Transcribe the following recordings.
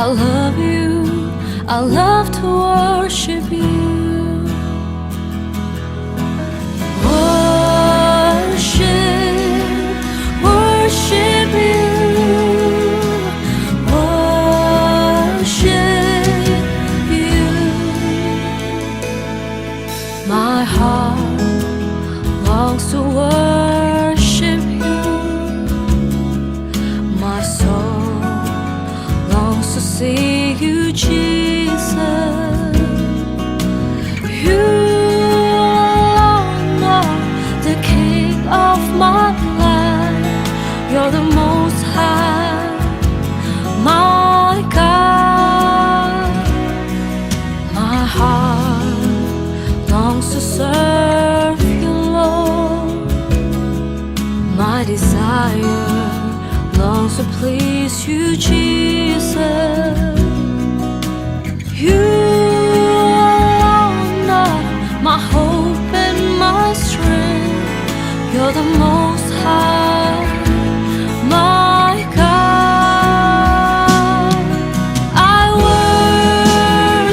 I love you, I love to worship you. Worship, worship you. Worship you. My heart longs to worship you. My soul longs to see you, Jesus. You alone are the King of my life. You're the Most High, my God. My heart longs to serve you, Lord. My desire longs to please you, Jesus. You alone are my hope and my strength. You're the Most High, my God. I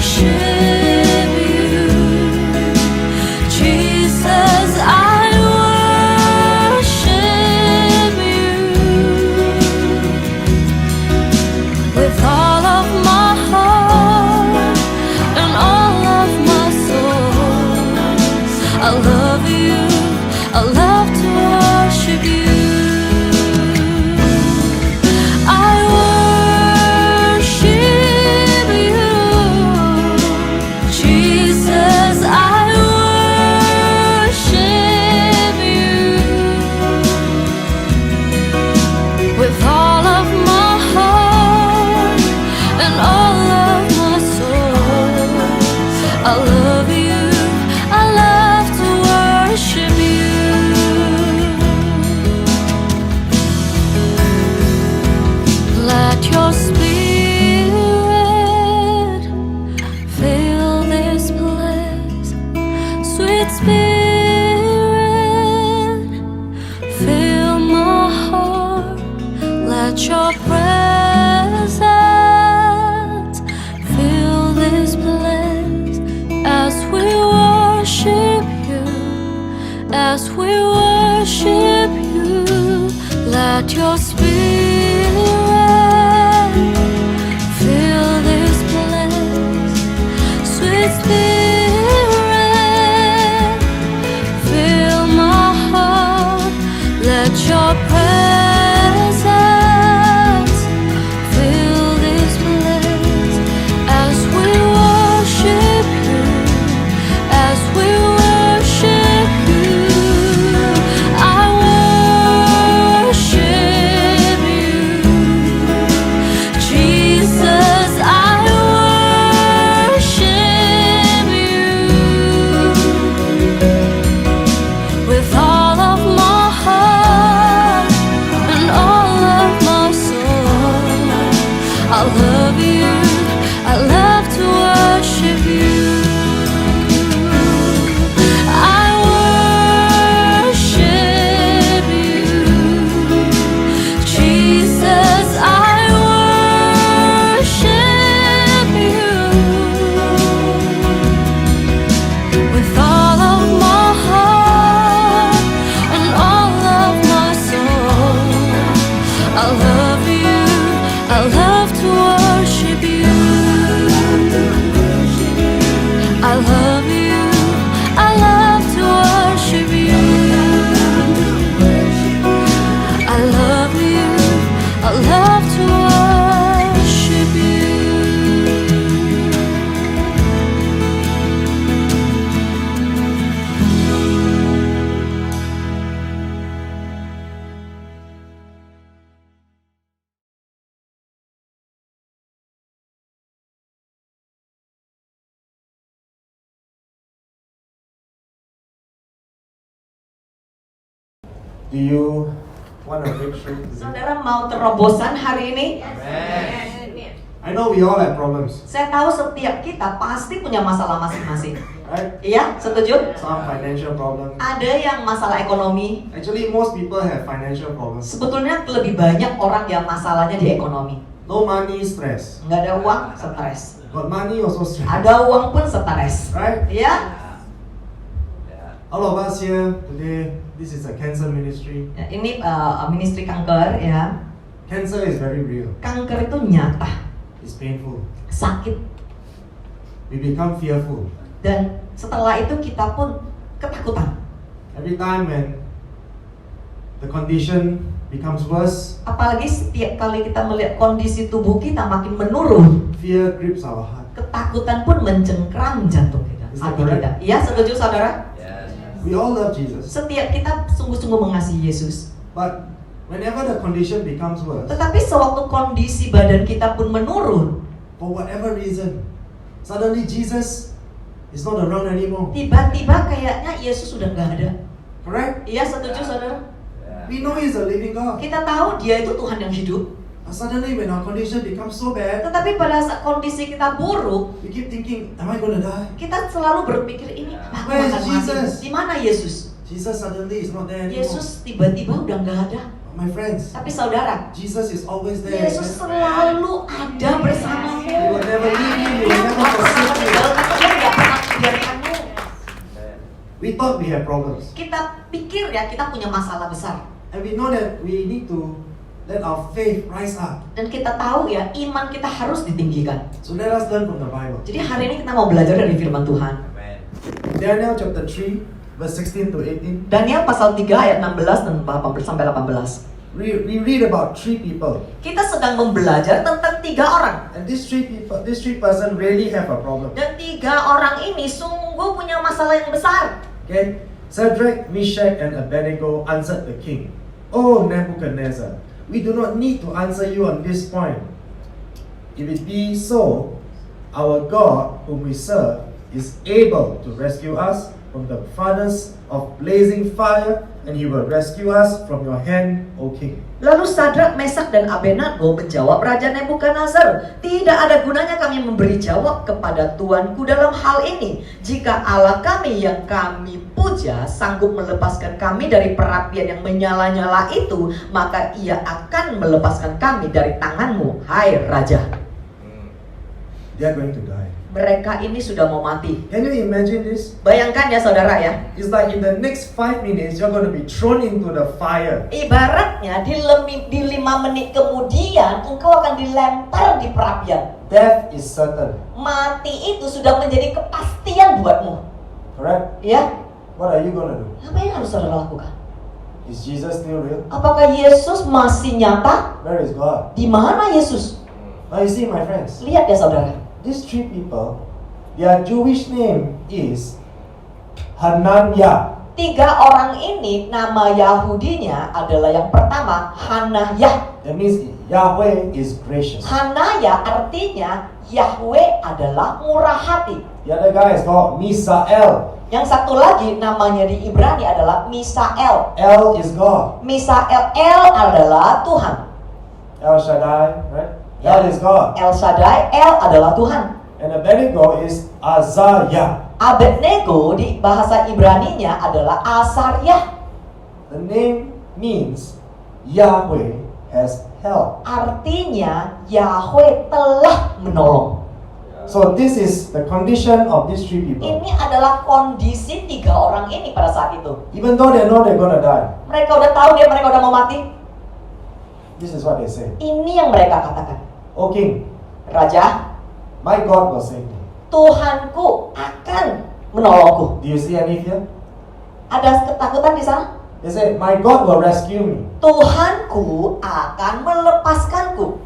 worship you, Jesus. I worship you with all of my heart and all of my soul. I love you, I love to worship you. I worship you, Jesus. I worship you with all of my heart and all of my soul. I love you, I love to worship you. Let your spirit fill this place, sweet spirit, fill my heart. Let your presence fill this place as we worship you, as we worship you. Let your spirit fill this place, sweet spirit, fill my heart. Let your presence fill this place as we worship you, as we worship you. I worship you, Jesus. I worship you with all of my heart and all of my soul. I love you, I love to worship you. I worship you, Jesus. I worship you with all of my heart and all of my soul. I love you, I love to worship you. I love you, I love to worship you. I love you, I love to worship you. Do you want a breakthrough? Saudara mau terobosan hari ini? Amen. I know we all have problems, Saya tahu setiap kita pasti punya masalah masing-masing. right? Iya, setuju? Some financial problems. Ada yang masalah ekonomi. Actually, most people have financial problems. Sebetulnya lebih banyak orang yang masalahnya di ekonomi. No money, stress. Nggak ada uang, stres. Got money, also stress. Ada uang pun stres. Right? Ya, All of us here today, this is a cancer ministry. ya, ini ministry kanker ya. Cancer is very real. Kanker itu nyata, It's painful. sakit. We become fearful. Dan setelah itu kita pun ketakutan. Every time when the condition becomes worse, Apalagi setiap kali kita melihat kondisi tubuh kita makin menurun, fear grips our heart. ketakutan pun mencengkram jantung kita, Is that hati correct? kita. Iya, setuju saudara? We all love Jesus. Setiap kita sungguh-sungguh mengasihi Yesus. But whenever the condition becomes worse, Tetapi sewaktu kondisi badan kita pun menurun, for whatever reason, suddenly Jesus is not around anymore. tiba-tiba kayaknya Yesus sudah nggak ada. Correct? Iya, setuju saudara? We know He's a living God. Kita tahu Dia itu Tuhan yang hidup. But suddenly when our condition becomes so bad, Tetapi pada saat kondisi kita buruk, we keep thinking, am I going to die? kita selalu berpikir ini aku Where is akan mati. Jesus? Di mana Yesus? Jesus suddenly is not there anymore. Yesus tiba-tiba udah nggak ada. My friends, Tapi saudara, Jesus is always there. Yesus selalu ada bersamamu. He will never leave you. He will Dia never nggak pernah forsake you. meninggalkanmu, Dia nggak pernah membiarkanmu. We thought we have problems. Kita pikir ya kita punya masalah besar. And we know that we need to let our faith rise up. Dan kita tahu ya iman kita harus ditinggikan. So let us learn from the Bible. Jadi hari ini kita mau belajar dari firman Tuhan. Daniel chapter 3, verse 16 to 18. Daniel pasal 3 ayat 16 dan 18 sampai 18. We read about three people. Kita sedang membelajar tentang 3 orang. And these three person really have a problem. Dan 3 orang ini sungguh punya masalah yang besar. Okay? Shadrach, Meshach, and Abednego answered the king, "O Nebuchadnezzar, we do not need to answer you on this point. If it be so, our God whom we serve is able to rescue us from the furnace of blazing fire, and He will rescue us from your hand, O king." Lalu Sadrak, Mesak, dan Abednego menjawab Raja Nebukadnezar, "Tidak ada gunanya kami memberi jawab kepada Tuanku dalam hal ini. Jika Allah kami yang kami puja sanggup melepaskan kami dari perapian yang menyala-nyala itu, maka Ia akan melepaskan kami dari tanganmu, hai Raja." They are going to die. Mereka ini sudah mau mati. Can you imagine this? Bayangkan ya saudara ya. It's like in the next 5 minutes, you're going to be thrown into the fire. Ibaratnya di 5 menit kemudian engkau akan dilempar di perapian. Death is certain. Mati itu sudah menjadi kepastian buatmu. Correct? Ya, What are you going to do? apa yang harus saudara lakukan? Is Jesus still real? Apakah Yesus masih nyata? Where is God? Di mana Yesus? Now you see, my friends, Lihat ya saudara. these three people, their Jewish name is Hananiah. 3 orang ini nama Yahudinya adalah yang pertama Hanayah. That means Yahweh is gracious. Hanayah artinya Yahweh adalah murah hati. The other guy is called Misael. Yang satu lagi namanya di Ibrani adalah Misael. El is God. Misael, El adalah Tuhan. El Shaddai, right? El is God. El Shaddai, El adalah Tuhan. And Abednego is Azariah. Abednego di bahasa Ibraninya adalah Asaryah. The name means Yahweh has helped. Artinya Yahweh telah menolong. So this is the condition of these three people. Ini adalah kondisi 3 orang ini pada saat itu. Even though they know they're gonna die, Mereka udah tahu mereka udah mau mati. this is what they say. Ini yang mereka katakan. O king, Raja, my God will save me. Tuhanku akan menolongku. Do you see any fear? Ada ketakutan di sana? They say, my God will rescue me. Tuhanku akan melepaskanku.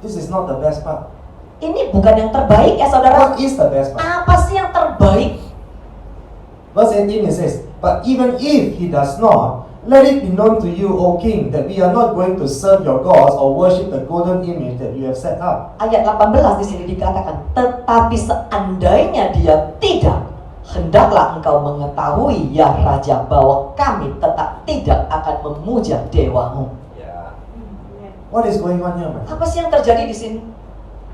This is not the best part. Ini bukan yang terbaik ya saudara. What is the best part? Apa sih yang terbaik? Verse 18 it says, but even if he does not, let it be known to you, O king, that we are not going to serve your gods or worship the golden image that you have set up. Ayat 18 di sini dikatakan, tetapi seandainya dia tidak, hendaklah engkau mengetahui ya Raja bahwa kami tetap tidak akan memuja dewamu. What is going on here, my friend? Apa sih yang terjadi di sini?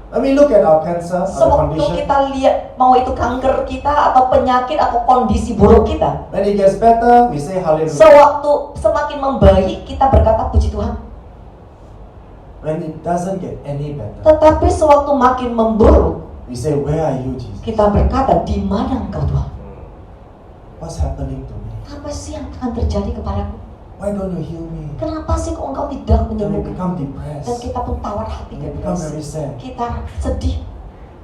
Let me look at our cancer, our Sewaktu condition. kita lihat mau itu kanker kita atau penyakit atau kondisi buruk kita, When it gets better, we say hallelujah. sewaktu semakin membaik kita berkata puji Tuhan. When it doesn't get any better, Tetapi sewaktu makin memburuk, we say, where are you, Jesus? kita berkata, di mana engkau Tuhan? What's happening to me? Apa sih yang akan terjadi kepadaku? Why don't you heal me? Kenapa sih kok engkau tidak Then we menyembuhkan? become Dan depressed. kita pun tawar hati, We become depresi. very sad. Kita sedih.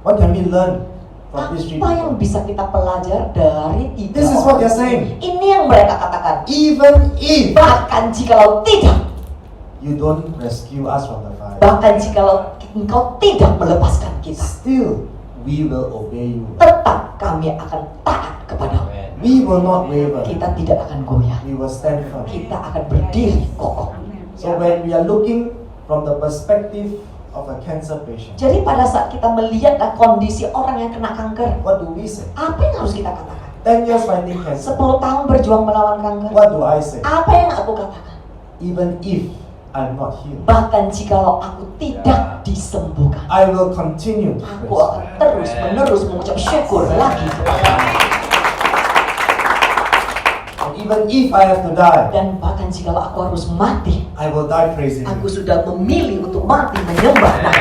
What can we learn from these three Apa yang people? bisa kita pelajari dari tiga This is what orang they're ini? saying. Ini yang mereka katakan. Even if Bahkan jikalau tidak, you don't rescue us from the fire, bahkan jikalau engkau tidak melepaskan kita, still we will obey you. tetap kami akan taat kepadamu. We will not waver. Kita tidak akan goyah. We will stand firm. Kita akan berdiri kokoh. So when we are looking from the perspective of a cancer patient, Jadi pada saat kita melihat kondisi orang yang kena kanker, what do we say? apa yang harus kita katakan? 10 years fighting cancer. 10 tahun berjuang melawan kanker. What do I say? Apa yang aku katakan? Even if I'm not healed, Bahkan jikalau aku tidak disembuhkan, I will continue to aku praise. akan terus menerus mengucap syukur lagi. And even if I have to die, Dan bahkan jikalau aku harus mati, I will die praising aku you. sudah memilih untuk mati menyembah Tuhan.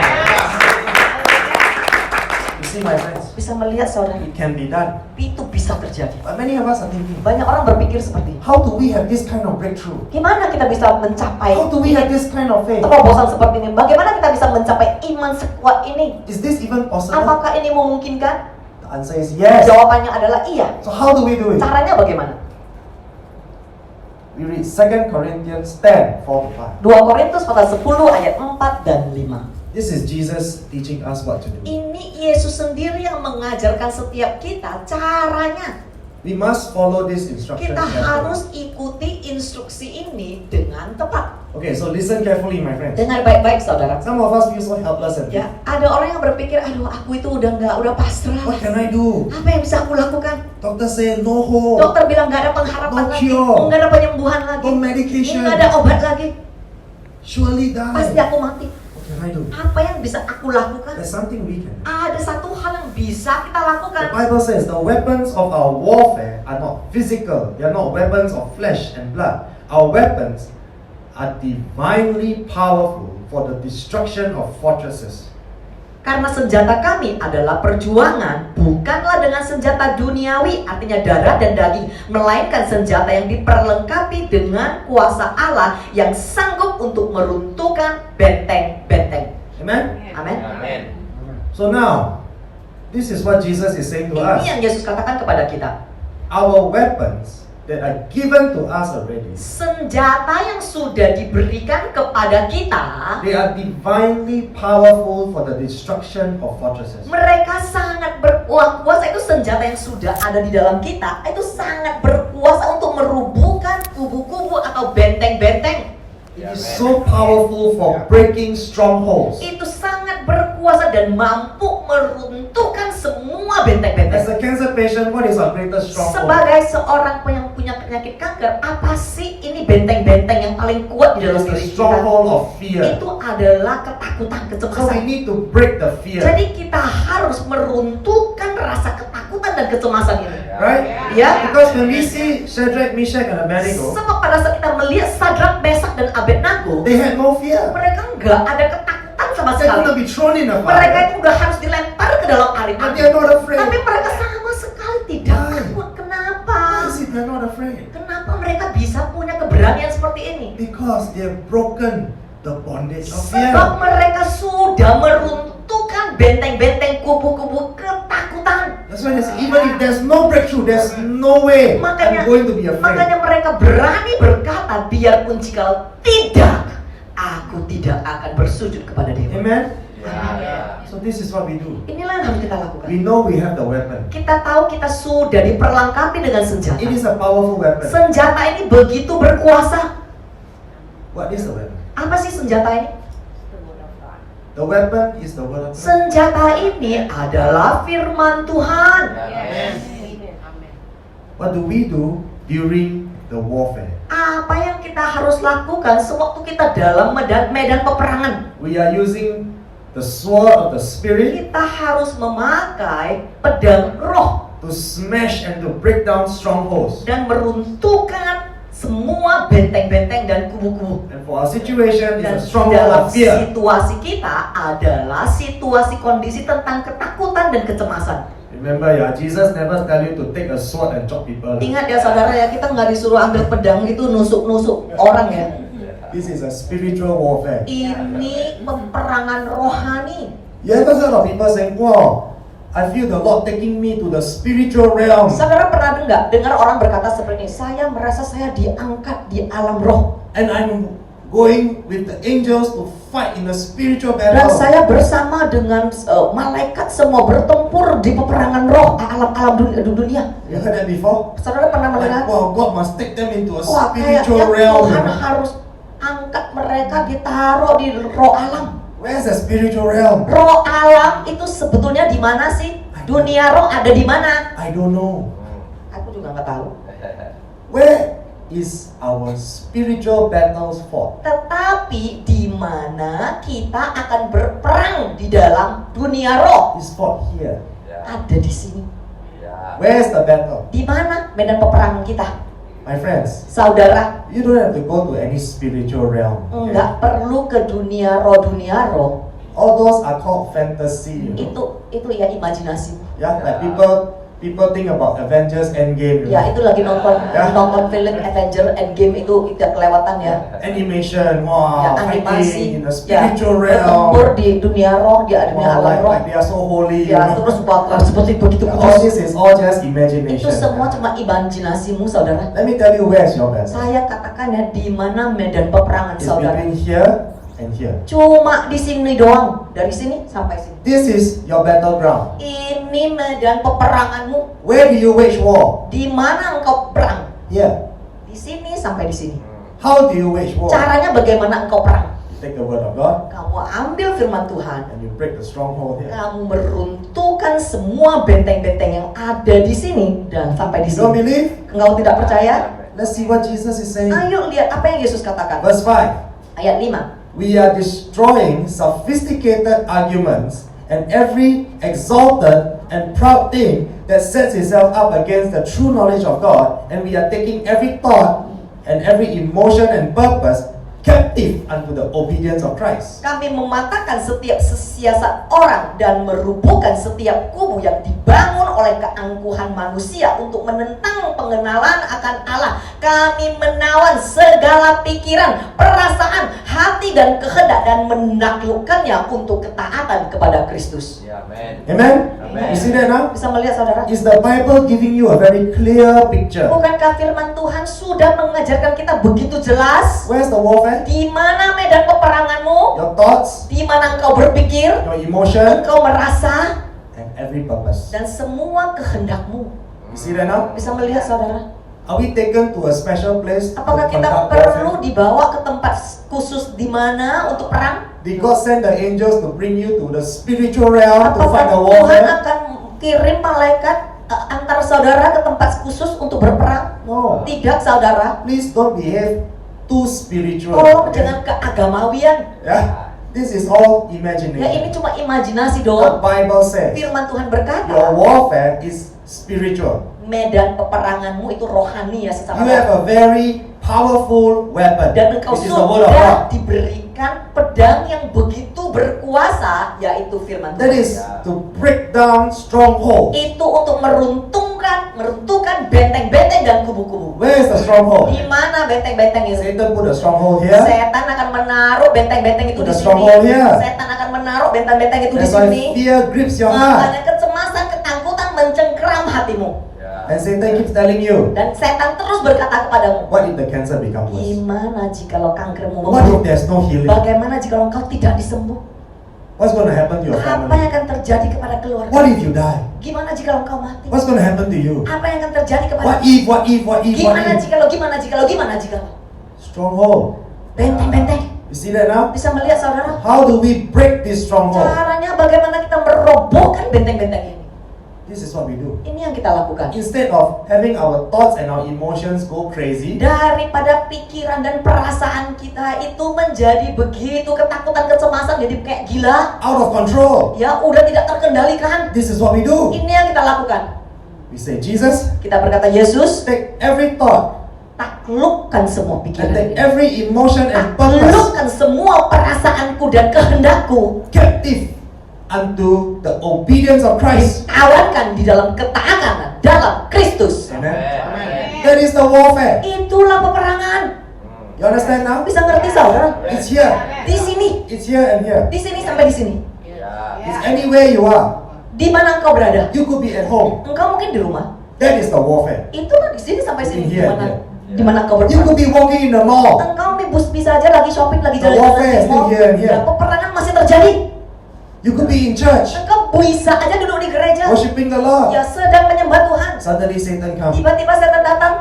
You see, my friends, Bisa melihat saudara, it can be done. itu bisa terjadi. But many of us are thinking, Banyak orang berpikir seperti ini. how do we have this kind of breakthrough? Gimana kita bisa mencapai How do we have this kind of faith? terobosan seperti ini? Bagaimana kita bisa mencapai iman sekuat ini? Is this even possible? Apakah ini memungkinkan? The answer is yes. Jawabannya adalah iya. So how do we do it? Caranya bagaimana? We read 2 Corinthians 10, 4 to 5. 2 Korintus pasal 10 ayat 4 dan 5. This is Jesus teaching us what to do. Ini Yesus sendiri yang mengajarkan setiap kita caranya. We must follow this instruction Kita carefully. harus ikuti instruksi ini dengan tepat. Okay, so listen carefully, my friends. Dengar baik-baik saudara. Some of us feel so helpless and weak. Ya, ada orang yang berpikir, aduh aku itu udah pasrah. What can I do? Apa yang bisa aku lakukan? Doctor say no hope, Dokter bilang nggak ada pengharapan No lagi, cure. nggak ada penyembuhan lagi, no medication, nggak ada obat lagi, surely pasti die. aku mati. What can I do? Apa yang bisa aku lakukan? There's something we can do. Ada satu hal yang bisa kita The lakukan. Bible says the weapons of our warfare are not physical. They are not weapons of flesh and blood. Our weapons are divinely powerful for the destruction of fortresses. Karena senjata kami adalah perjuangan, bukanlah dengan senjata duniawi, artinya darah dan daging, melainkan senjata yang diperlengkapi dengan kuasa Allah yang sanggup untuk meruntuhkan benteng-benteng. Amen? Amin. So now, this is what Jesus is saying to us. Ini yang Yesus katakan kepada kita. Our weapons that are given to us already, Senjata yang sudah diberikan kepada kita, they are divinely powerful for the destruction of fortresses. mereka sangat berkuasa. Itu senjata yang sudah ada di dalam kita, itu sangat berkuasa untuk merubuhkan kubu-kubu atau benteng-benteng. It is so powerful for breaking strongholds. Itu sangat berkuasa dan mampu meruntuhkan semua benteng-benteng. As a cancer patient, what is our greatest stronghold? Sebagai seorang yang punya penyakit kanker, apa sih ini benteng-benteng yang paling kuat di It dalam is the diri kita? stronghold of fear. Itu adalah ketakutan, So we kecemasan. need to break the fear, Jadi kita harus meruntuhkan rasa ketakutan dan kecemasan ini. right? Ya. Because when we see Shadrach, Meshach, and Abednego, Sebab pada saat kita melihat Sadrak, Mesak, dan Abednego, they had no fear. mereka nggak ada ketakutan sama They're going to sekali. be thrown in the Mereka fire, itu udah harus dilempar ke dalam air but api. they are not afraid. Tapi mereka sama sekali tidak Why? takut. Kenapa? Why is it they're not afraid? Kenapa mereka bisa punya keberanian seperti ini? Because they have broken the bondage of fear. Sebab mereka sudah meruntuhkan benteng-benteng kubu-kubu ketakutan. That's why they say, even if there's no breakthrough, there's no way Makanya, I'm going to be afraid. makanya mereka berani berkata, biarpun jika tidak, aku tidak akan bersujud kepada Dewa. Amen? Amin. So this is what we do. Inilah yang harus kita lakukan. We know we have the weapon. Kita tahu kita sudah diperlengkapi dengan senjata. It is a powerful weapon. Senjata ini begitu berkuasa. What is the weapon? Apa sih senjata ini? The weapon is the word of God. Senjata ini adalah firman Tuhan. What do we do during the warfare? Apa yang kita harus lakukan sewaktu kita dalam medan peperangan. We are using the sword of the Spirit Kita harus memakai pedang roh to smash and to break down strongholds. dan meruntuhkan semua benteng-benteng dan kubu-kubu. And for our situation, Dan it's a stronghold dalam of fear. situasi kita adalah situasi kondisi tentang ketakutan dan kecemasan. Remember, Jesus never tell you to take a sword and chop people. Ingat ya saudara ya, kita nggak disuruh ambil pedang itu nusuk-nusuk orang ya. This is a spiritual warfare. Ini peperangan rohani. You ever heard of people saying, "Wow, I feel the Lord taking me to the spiritual realm." Saudara pernah dengar orang berkata seperti ini, saya merasa saya diangkat di alam roh. And I'm going with the angels to fight in a spiritual Dan battle. saya bersama dengan malaikat semua bertempur di peperangan roh alam-alam dunia. You heard that before? Saudara pernah Like, melihat? wow, God must take them into a Wah, kayaknya spiritual realm. Tuhan harus angkat mereka ditaruh di roh alam. Where's the spiritual realm? Roh alam itu sebetulnya di mana sih? Dunia roh ada di mana? I don't know. Aku juga nggak tahu. Where is our spiritual battles fought? Tetapi di mana kita akan berperang di dalam dunia roh? It's fought here. Ada di sini. Where's the battle? Di mana medan peperangan kita? My friends, Saudara, you don't have to go to any spiritual realm. okay? nggak perlu ke dunia roh. All those are called fantasy. You know? Itu ya imajinasi. Yeah, like people think about Avengers Endgame. You Ya know? itu lagi nonton Ya. film Avenger Endgame itu tidak kelewatan ya. Animation, Ya wow, animasi, fighting in the ya spiritual bertempur realm. di dunia roh, di dunia Wow, alam roh. like they are so holy. you Ya know? terus seperti begitu Yeah, all kudus. this is all just Itu imagination. semua cuma imajinasimu saudara. Let me tell you where's your battle. Saya katakan ya di mana medan peperangan It's saudara. between here and here. Cuma di sini doang, dari sini sampai sini. This is your battleground. Ini medan peperanganmu. Where do you wage war? Di mana engkau perang? Here. Di sini sampai di sini. How do you wage war? Caranya bagaimana engkau perang? You take the word of God Kamu ambil firman Tuhan. and you break the stronghold here. Kamu meruntuhkan semua benteng-benteng yang ada di sini dan sampai di You don't sini. believe? Engkau tidak percaya? Let's see what Jesus is saying. Ayo lihat apa yang Yesus katakan. Verse 5. Ayat 5. We are destroying sophisticated arguments and every exalted and proud thing that sets itself up against the true knowledge of God, and we are taking every thought and every emotion and purpose captive unto the obedience of Christ. Kami mematahkan setiap siasat orang dan merubuhkan setiap kubu yang dibangun oleh keangkuhan manusia untuk menentang pengenalan akan Allah. Kami menawan segala pikiran, perasaan, hati dan kehendak dan menaklukkannya untuk ketaatan kepada Kristus. Amen? Amen. You see that now? Bisa melihat saudara? Is the Bible giving you a very clear picture? Bukankah firman Tuhan sudah mengajarkan kita begitu jelas? Where's the warfare? Di mana medan peperanganmu? Your thoughts, Di mana engkau berpikir? your emotion, Engkau merasa? and every purpose. Dan semua kehendakmu. You see that now? Bisa melihat saudara? Are we taken to a special place to Apakah kita conduct perlu warfare? dibawa ke tempat khusus di mana untuk perang? Did God send the angels to bring you to the spiritual realm to Apakah fight the Tuhan warfare? akan kirim malaikat antar saudara ke tempat khusus untuk berperang? No. Tidak saudara. Please don't behave too spiritual. Tolong okay? jangan keagamawian. Yeah. This is all Ya imagination. ini cuma imajinasi The doang. Bible says Firman Tuhan your berkata, warfare is spiritual. medan peperanganmu itu rohani ya secara You have a very powerful weapon, dan engkau which is the word of sudah God. diberikan pedang yang begitu berkuasa, yaitu firman That Tuhan. is to break down strongholds. Itu untuk meruntuhkan benteng-benteng dan kubu-kubu. Where is the stronghold? Di mana benteng-benteng itu? Satan put a stronghold here. Setan akan menaruh benteng-benteng itu Put di a sini. stronghold here. Setan akan menaruh benteng-benteng itu di That's why sini. fear grips your heart. Makanya kecemasan, ketakutan mencengkeram hatimu. And Satan keeps telling you, Dan setan terus berkata kepadamu, what if the cancer become worse? gimana jikalau kankermu What if memburuk? there's no healing? Bagaimana jikalau engkau tidak disembuh? What's going to happen to your Apa family? yang akan terjadi kepada keluarga? What if you die? Gimana jikalau engkau mati? What's going to happen to you? Apa yang akan terjadi kepada? What if, what if, what if, what Gimana if? jikalau? Stronghold. Benteng-benteng. You see that now? Bisa melihat saudara? How do we break this stronghold? Caranya bagaimana kita merobohkan benteng-benteng ini? This is what we do. Ini yang kita lakukan. Instead of having our thoughts and our emotions go crazy, Daripada pikiran dan perasaan kita itu menjadi begitu ketakutan, kecemasan, jadi kayak gila, out of control, ya udah tidak terkendalikan. this is what we do. Ini yang kita lakukan. We say, Jesus, Kita berkata, Yesus, take every thought taklukkan semua and pikiran take ini. every emotion and purpose Taklukkan semua perasaanku dan kehendakku. captive unto the obedience of Christ. Tawarkan di dalam ketaatan dalam Kristus. Amen. That is the warfare. Itulah peperangan. You understand now? Bisa ngerti saudara? It's here. Di sini, It's here and here. di sini sampai di sini. It's anywhere you are. Di mana engkau berada? You could be at home. Engkau mungkin di rumah. That is the warfare. Itulah di sini sampai sini. Di Here, mana? here. Di mana engkau You berada? could be walking in the mall. Engkau bisa aja lagi shopping, lagi The jalan-jalan warfare di is still mall. here and here. Ya, peperangan masih terjadi. You could be in church, Engkau bisa aja duduk di gereja. worshiping the Lord. Ya sedang menyembah Tuhan. Suddenly Satan comes. Tiba-tiba setan datang.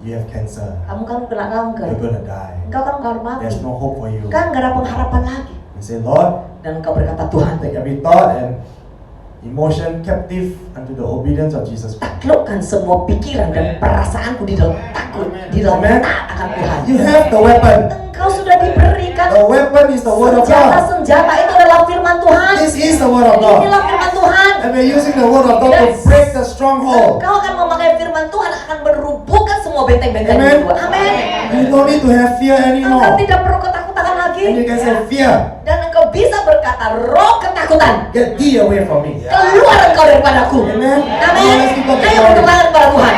You have cancer. Kamu kan kena kanker. You're gonna die. Engkau kan harus mati. There's no hope for you. Kan gak ada pengharapan lagi. You say, Lord, Dan engkau berkata, Tuhan, take every thought and emotion captive unto the obedience of Jesus Christ. taklukkan semua pikiran dan perasaanku di dalam takut, di dalam Amen. taat akan Tuhan. You have the weapon. Engkau sudah diberikan The weapon is the word of God. senjata itu adalah firman Tuhan. This is the word of God. Inilah firman Tuhan. And we're using the word of God to Yes. break the stronghold. Engkau akan memakai firman Tuhan, akan merubuhkan semua benteng-benteng Amen. itu. Amin. You don't need to have fear Engkau anymore. tidak perlu ketakutan lagi. And you can say, fear, Dan engkau bisa berkata, roh ketakutan, get thee away from me. keluar engkau daripadaku. Amen. Amin. Ayo bertepuk tangan kepada Tuhan.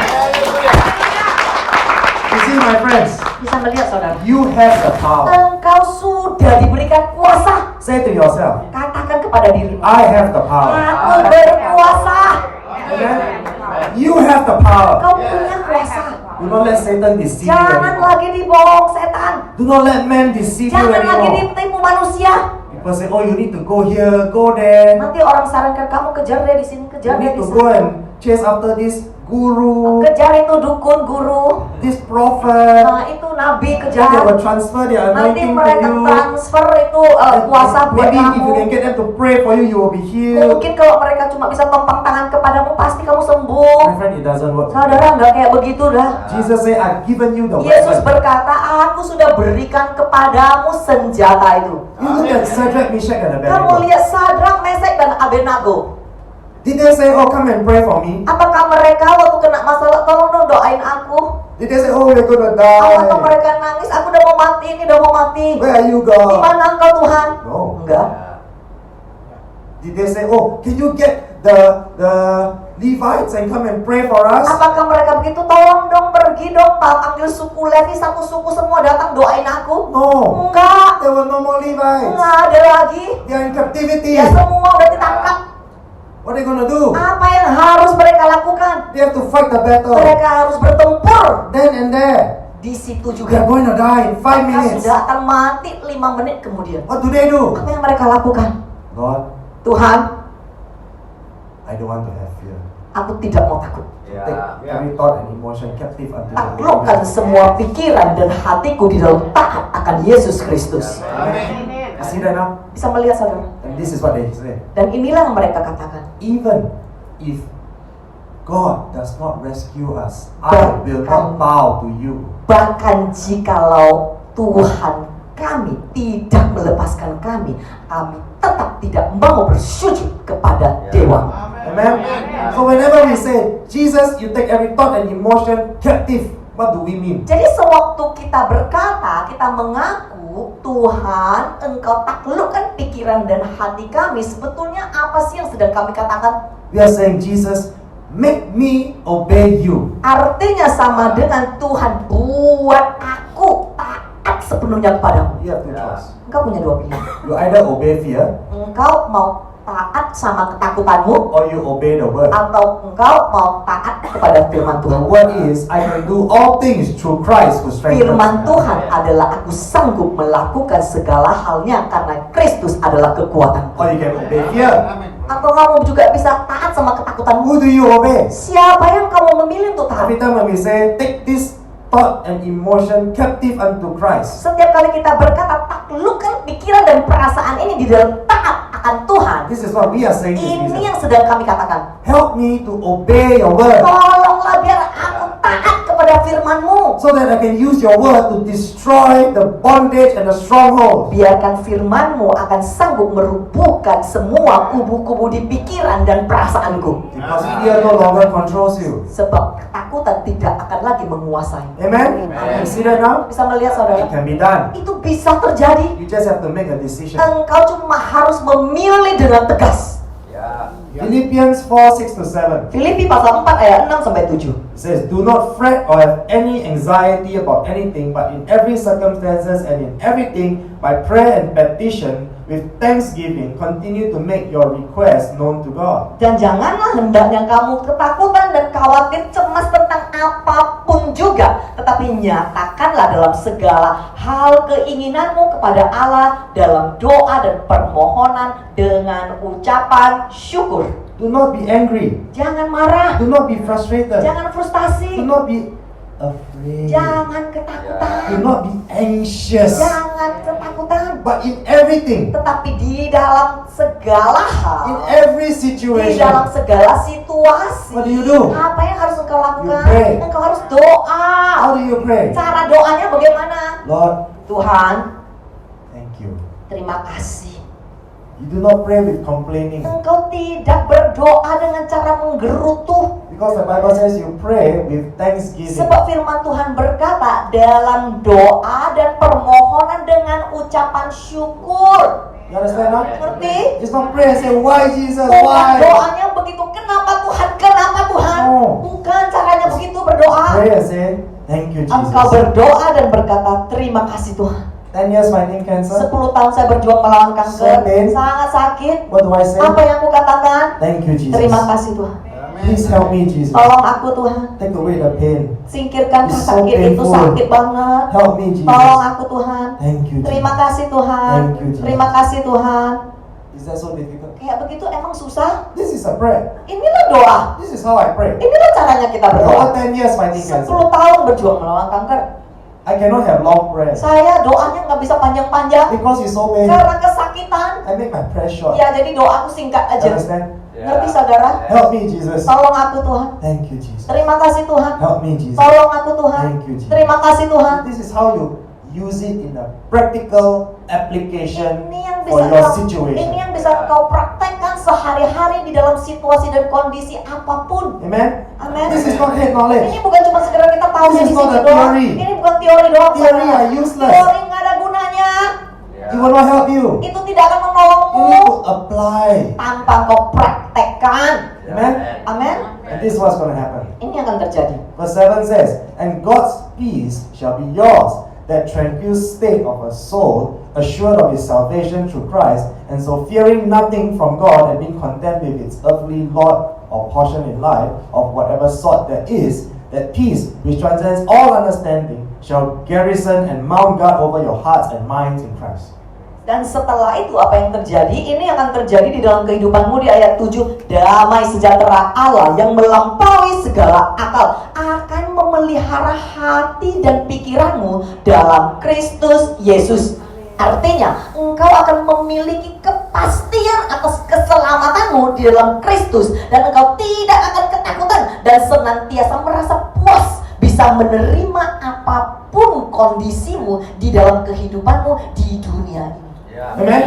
You see, my friends, Bisa melihat saudara. you have the power. Engkau sudah diberikan kuasa. Say to yourself, Katakan kepada dirimu, I have the power. aku berkuasa. Amen. You have the power. Kau punya kuasa. Do not let Satan deceive you Jangan anymore. lagi dibohong setan. Do not let man deceive you Jangan lagi anymore. ditipu manusia. People say, oh, you need to go here, go there. Nanti orang sarankan kamu kejar dia di sini, You kejar dia need di to go sana. and chase after this guru, Kejar itu dukun, guru. this prophet. Nah, itu nabi, They kejar. will transfer their Nanti anointing to mereka you. transfer itu kuasa buat Maybe if you kamu. can get them to pray for you, you will be healed. Mungkin kalau mereka cuma bisa topang tangan kepadamu, pasti kamu sembuh. My friend, it doesn't work. Saudara, nggak kayak begitu dah. Jesus said, I've given you the Yesus weapon. berkata, aku sudah berikan kepadamu senjata itu. You look at Shadrach, Meshach, and Kamu Abednego. lihat Sadrak, Mesek, dan Abednego. Did they say, oh, come and pray for me? Apakah mereka waktu kena masalah, tolong dong doain aku? Did they say, oh, we're gonna Apakah die? mereka nangis, aku udah mau mati, ini udah mau mati. Where are you, Di God? mana engkau Tuhan? No. Enggak. Did they say, oh, can you get the Levites and come and pray for us? Apakah mereka begitu? Tolong dong pergi dong, Pak, panggil suku Levi, satu suku semua datang doain aku. No. Enggak. There were no more Levites. Enggak ada lagi. They are in captivity. Ya semua udah ditangkap. What are they gonna do? Apa yang harus mereka lakukan? They have to fight the battle. Mereka harus bertempur. Then and there. Di situ They juga are going to die in 5 mereka minutes. sudah akan mati 5 menit kemudian. What do they do? Apa yang mereka lakukan? Lord, Tuhan, I don't want to have fear. aku tidak mau takut. Take every thought and emotion captive unto the Taklukkan obedience. semua pikiran dan hatiku di dalam taat akan Yesus Kristus. You see that now? Bisa melihat saudara? And this is what they say. Dan inilah yang mereka katakan. Even if God does not rescue us, I will not bow to you. Bahkan jikalau Tuhan kami tidak melepaskan kami, kami tetap tidak mau bersujud kepada dewa. Amen. So whenever we say, Jesus, you take every thought and emotion captive, what do we mean? Jadi sewaktu kita berkata, kita mengaku, Tuhan, Engkau taklukkan pikiran dan hati kami, sebetulnya apa sih yang sedang kami katakan? We are saying, Jesus, make me obey you. Artinya sama dengan Tuhan, buat aku taat sepenuhnya kepadamu. You have two choices. Engkau punya dua pilihan. You either obey fear Engkau mau taat sama ketakutanmu, or you obey the word. atau engkau mau taat kepada firman The Tuhan. word is, I can do all things through Christ who strengthens Firman me. Tuhan adalah aku sanggup melakukan segala halnya karena Kristus adalah kekuatan. Or you can obey fear. Atau kamu juga bisa taat sama ketakutanmu. Who do you obey? Siapa yang kamu memilih untuk taat? Every time when we say, take this thought and emotion captive unto Christ, Setiap kali kita berkata taklukkan pikiran dan perasaan ini di dalam taat akan Tuhan, this is what we are saying to ini Jesus. yang sedang kami katakan. help me to obey your word, Tolonglah biar aku taat kepada firman-Mu. so that I can use your word to destroy the bondage and the stronghold. Biarkan firman-Mu akan sanggup merubuhkan semua kubu-kubu di pikiran dan perasaanku. Because fear no longer controls you. Sebab ketakutan tidak akan lagi menguasai. Amen? You see that now? Bisa melihat saudara? It can be done. Itu bisa terjadi. You just have to make a decision. Engkau cuma harus memilih dengan tegas. Philippians 4:6-7. Filipi pasal 4 ayat 6 sampai 7. It says, "Do not fret or have any anxiety about anything, but in every circumstances and in everything, by prayer and petition, with thanksgiving, continue to make your requests known to God." Dan janganlah hendaknya kamu ketakutan dan khawatir cemas tentang apapun juga, tetapi nyatakanlah dalam segala hal keinginanmu kepada Allah dalam doa dan permohonan dengan ucapan syukur. Do not be angry. Jangan marah, Do not be frustrated. jangan frustasi, Do not be afraid. jangan ketakutan, Do not be anxious. jangan ketakutan. But in everything, Tetapi di dalam segala hal, in every di situation, dalam segala situasi, what do you do? apa yang harus engkau lakukan? You pray. Engkau harus doa. How do you pray? Cara doanya bagaimana? Lord, Tuhan, thank you. terima kasih. You do not pray with complaining. Engkau tidak berdoa dengan cara menggerutu. Because the Bible says you pray with thanksgiving. Sebab firman Tuhan berkata dalam doa dan permohonan dengan ucapan syukur. You understand now? Ngerti? It's not prayer say, why Jesus, Bukan why? doanya begitu, kenapa Tuhan, kenapa Tuhan? Oh. Bukan caranya begitu berdoa. Prayer say, thank you Engkau Jesus. berdoa dan berkata terima kasih Tuhan. 10 years fighting cancer. 10 tahun saya berjuang melawan kanker, So pain. sangat sakit. What do I say? Apa yang aku katakan? Thank you Jesus. Terima kasih Tuhan. Please help me Jesus. Tolong aku Tuhan. Take away the pain. Singkirkan It's so sakit itu, painful. sakit banget. Help me Jesus. Tolong aku Tuhan. Thank you Terima Jesus. kasih Tuhan. Thank you, Jesus. Terima kasih Tuhan. Is that so difficult? Kayak begitu emang susah? This is a prayer. Inilah doa. This is how I pray. Inilah caranya kita berdoa. Over 10 years fighting 10 cancer. tahun berjuang melawan kanker. I cannot have long prayers. Saya doanya nggak bisa panjang-panjang Because it's so pain. karena kesakitan. I make my prayer short. Ya jadi doaku singkat aja. Understand? Ngerti saudara? Help me Jesus. Tolong aku Tuhan. Thank you Jesus. Terima kasih Tuhan. Help me Jesus. Tolong aku Tuhan. Thank you, Jesus. Terima kasih Tuhan. This is how you use it in a practical application Ini yang for bisa your kau, ini situation. yang bisa kau praktekkan sehari-hari di dalam situasi dan kondisi apapun. Amen? Amen. This is not head knowledge. Ini bukan cuma sekedar kita tahu This di is not sini a doang. theory. Ini bukan teori doang. Theory saudara. are useless. Teori nggak ada gunanya. It will not help you. Itu tidak akan You need menolongmu to apply. tanpa kau praktekkan. Amen? Amin. And this is what's going to happen. Ini akan terjadi. Verse 7 says, "And God's peace shall be yours, that tranquil state of a soul, assured of his salvation through Christ, and so fearing nothing from God and being content with its earthly lot or portion in life, of whatever sort there is, that peace, which transcends all understanding, shall garrison and mount guard over your hearts and minds in Christ." Dan setelah itu apa yang terjadi? Ini akan terjadi di dalam kehidupanmu di ayat 7. Damai sejahtera Allah yang melampaui segala akal akan memelihara hati dan pikiranmu dalam Kristus Yesus. Artinya, engkau akan memiliki kepastian atas keselamatanmu di dalam Kristus. Dan engkau tidak akan ketakutan dan senantiasa merasa puas bisa menerima apapun kondisimu di dalam kehidupanmu di dunia ini. Amen?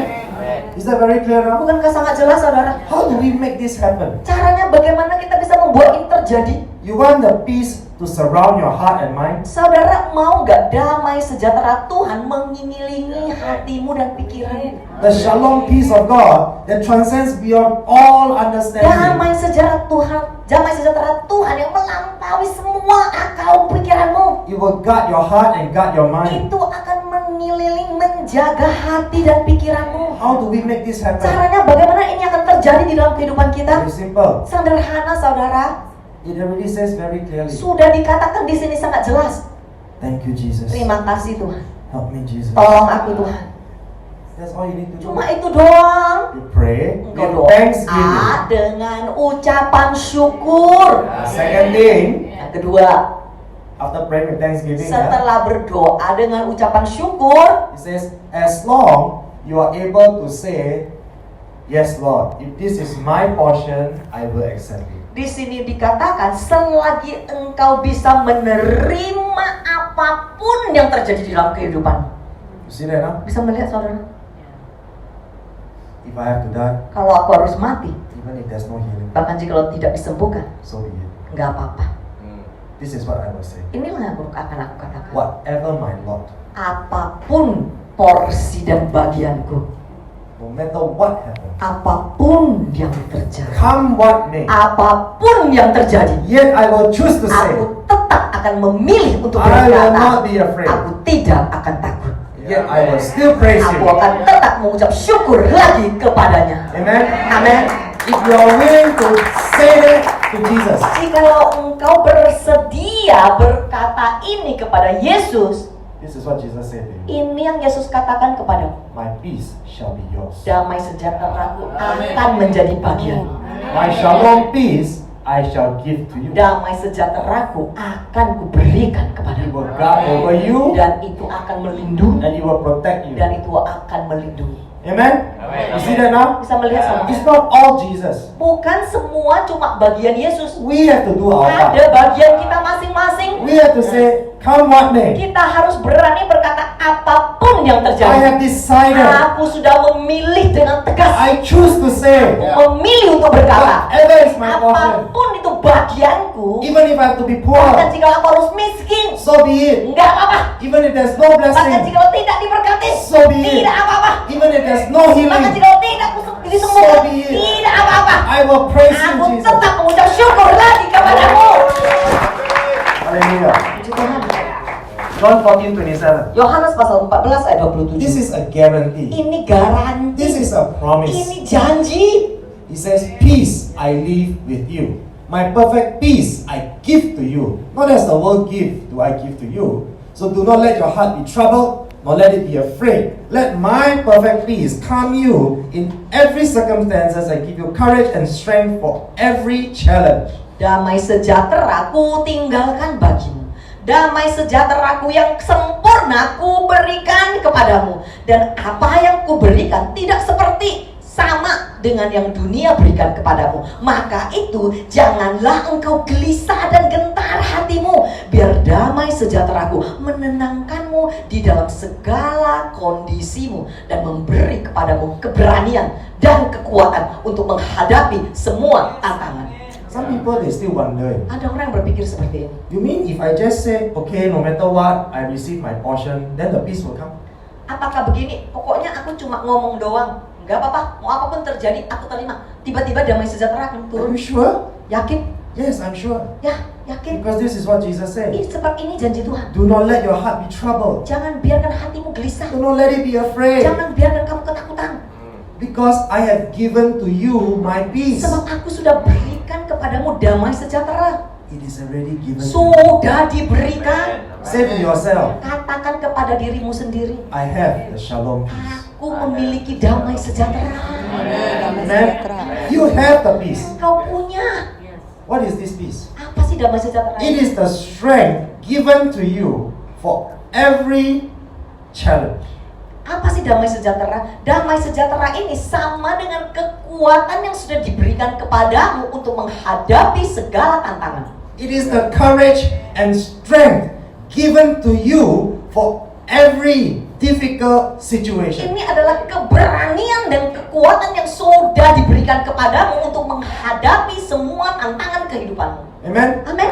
Is that very clear now? Bukankah sangat jelas saudara? How do we make this happen? Caranya bagaimana kita bisa membuat ini terjadi? You want the peace to surround your heart and mind? Saudara mau gak damai sejahtera Tuhan mengiringi hatimu dan pikiranmu? The shalom peace of God that transcends beyond all understanding. Damai sejahtera Tuhan yang melampaui semua akal pikiranmu. It will guard your heart and guard your mind. Itu akan mengeliling, menjaga hati dan pikiranmu. How do we make this happen? Caranya bagaimana ini akan terjadi di dalam kehidupan kita? Very simple. Sederhana saudara. It already says very clearly. Sudah dikatakan di sini sangat jelas. Thank you, Jesus. Terima kasih Tuhan. Help me, Jesus. Tolong aku Tuhan. That's all you need to do. Cuma itu doang. You pray Engkau with doa thanksgiving. dengan ucapan syukur. Second thing, Yang kedua, after praying with thanksgiving, setelah berdoa dengan ucapan syukur, it says, as long you are able to say, Yes, Lord, if this is my portion, I will accept it. Di sini dikatakan selagi engkau bisa menerima apapun yang terjadi di dalam kehidupan. You see that now? Bisa melihat saudara? If I have to die, Kalau aku harus mati, even if there's no healing, bahkan jika tidak disembuhkan, so be it. nggak apa-apa. This is what I will say. Inilah yang akan aku katakan. Whatever my lot, Apapun porsi dan bagianku, no matter what happens, apapun yang terjadi, come what may, apapun yang terjadi, yet I will choose to say, aku tetap akan memilih untuk I will berkata, not be afraid. aku tidak akan takut. Yet I will still praise Aku you. akan tetap mengucap syukur lagi kepadanya. Amen. Amin. If you are willing to say that to Jesus, Jikalau engkau bersedia berkata ini kepada Yesus, this is what Jesus said to you. ini yang Yesus katakan kepadamu. My peace shall be yours. Damai sejahteraku akan menjadi bagian. My shalom peace I shall give to you. Damai sejahteraku akan kuberikan He kepadamu. will guard over you Dan itu akan melindungi. and He will protect you. Dan itu akan melindungi. Amen. You see that now? Bisa melihat sama? It's not all Jesus. Bukan semua cuma bagian Yesus. We have to do our Ada part. bagian kita masing-masing. We have to say, come what may. Kita harus berani berkata apapun yang I terjadi. have decided. Aku sudah memilih dengan tegas. I choose to say, Memilih untuk berkata, whatever is my portion, apapun itu bagianku. even if I have to be poor, Bahkan jika aku harus miskin, so be it. enggak apa-apa. Even if there's no Bahkan blessing, jika tidak diberkati, so be it. tidak apa-apa. Even if there's no Bahkan healing, jika tidak disembuhkan, So be it. tidak apa-apa. I will praise you, Aku Jesus. tetap mengucap syukur lagi kepadamu. Hallelujah. Puji Tuhan. John 14:27. Yohanes pasal 14 ayat 27. This is a guarantee. Ini garansi. This is a promise. Ini janji. He says, peace I leave with you. My perfect peace I give to you. Not as the world give, do I give to you. So do not let your heart be troubled, nor let it be afraid. Let my perfect peace calm you in every circumstances and give you courage and strength for every challenge. Damai sejahteraku tinggalkan bagimu. Damai sejahteraku yang sempurna ku berikan kepadamu. Dan apa yang ku berikan tidak seperti sama dengan yang dunia berikan kepadamu. Maka itu janganlah engkau gelisah dan gentar hatimu. Biar damai sejahteraku menenangkanmu di dalam segala kondisimu. Dan memberi kepadamu keberanian dan kekuatan untuk menghadapi semua tantangan. Some people, they still wonder, Ada orang yang berpikir seperti ini. you mean if I just say, okay, no matter what, I receive my portion, then the peace will come? Apakah begini? Pokoknya aku cuma ngomong doang. Gak apa-apa, mau apapun terjadi, aku terima. Tiba-tiba damai sejahtera akan Are turun. you sure? Yakin? Yes, I'm sure. Ya, yakin. Because this is what Jesus said. Sebab ini janji Tuhan. Do not let your heart be troubled. Jangan biarkan hatimu gelisah. Do not let it be afraid. Jangan biarkan kamu ketakutan. Because I have given to you my peace. Sebab aku sudah berikan kepadamu damai sejahtera. It is already given to you. Sudah diberikan. Say to yourself, Katakan kepada dirimu sendiri. I have the shalom peace. Aku memiliki damai sejahtera. Amen. You have the peace. Engkau punya. What is this peace? Apa sih damai sejahtera? It is the strength given to you for every challenge. Apa sih damai sejahtera? Damai sejahtera ini sama dengan kekuatan yang sudah diberikan kepadamu untuk menghadapi segala tantangan. It is the courage and strength given to you for every difficult situation. Ini adalah keberanian dan kekuatan yang sudah diberikan kepadamu untuk menghadapi semua tantangan kehidupanmu. Amen? Amin.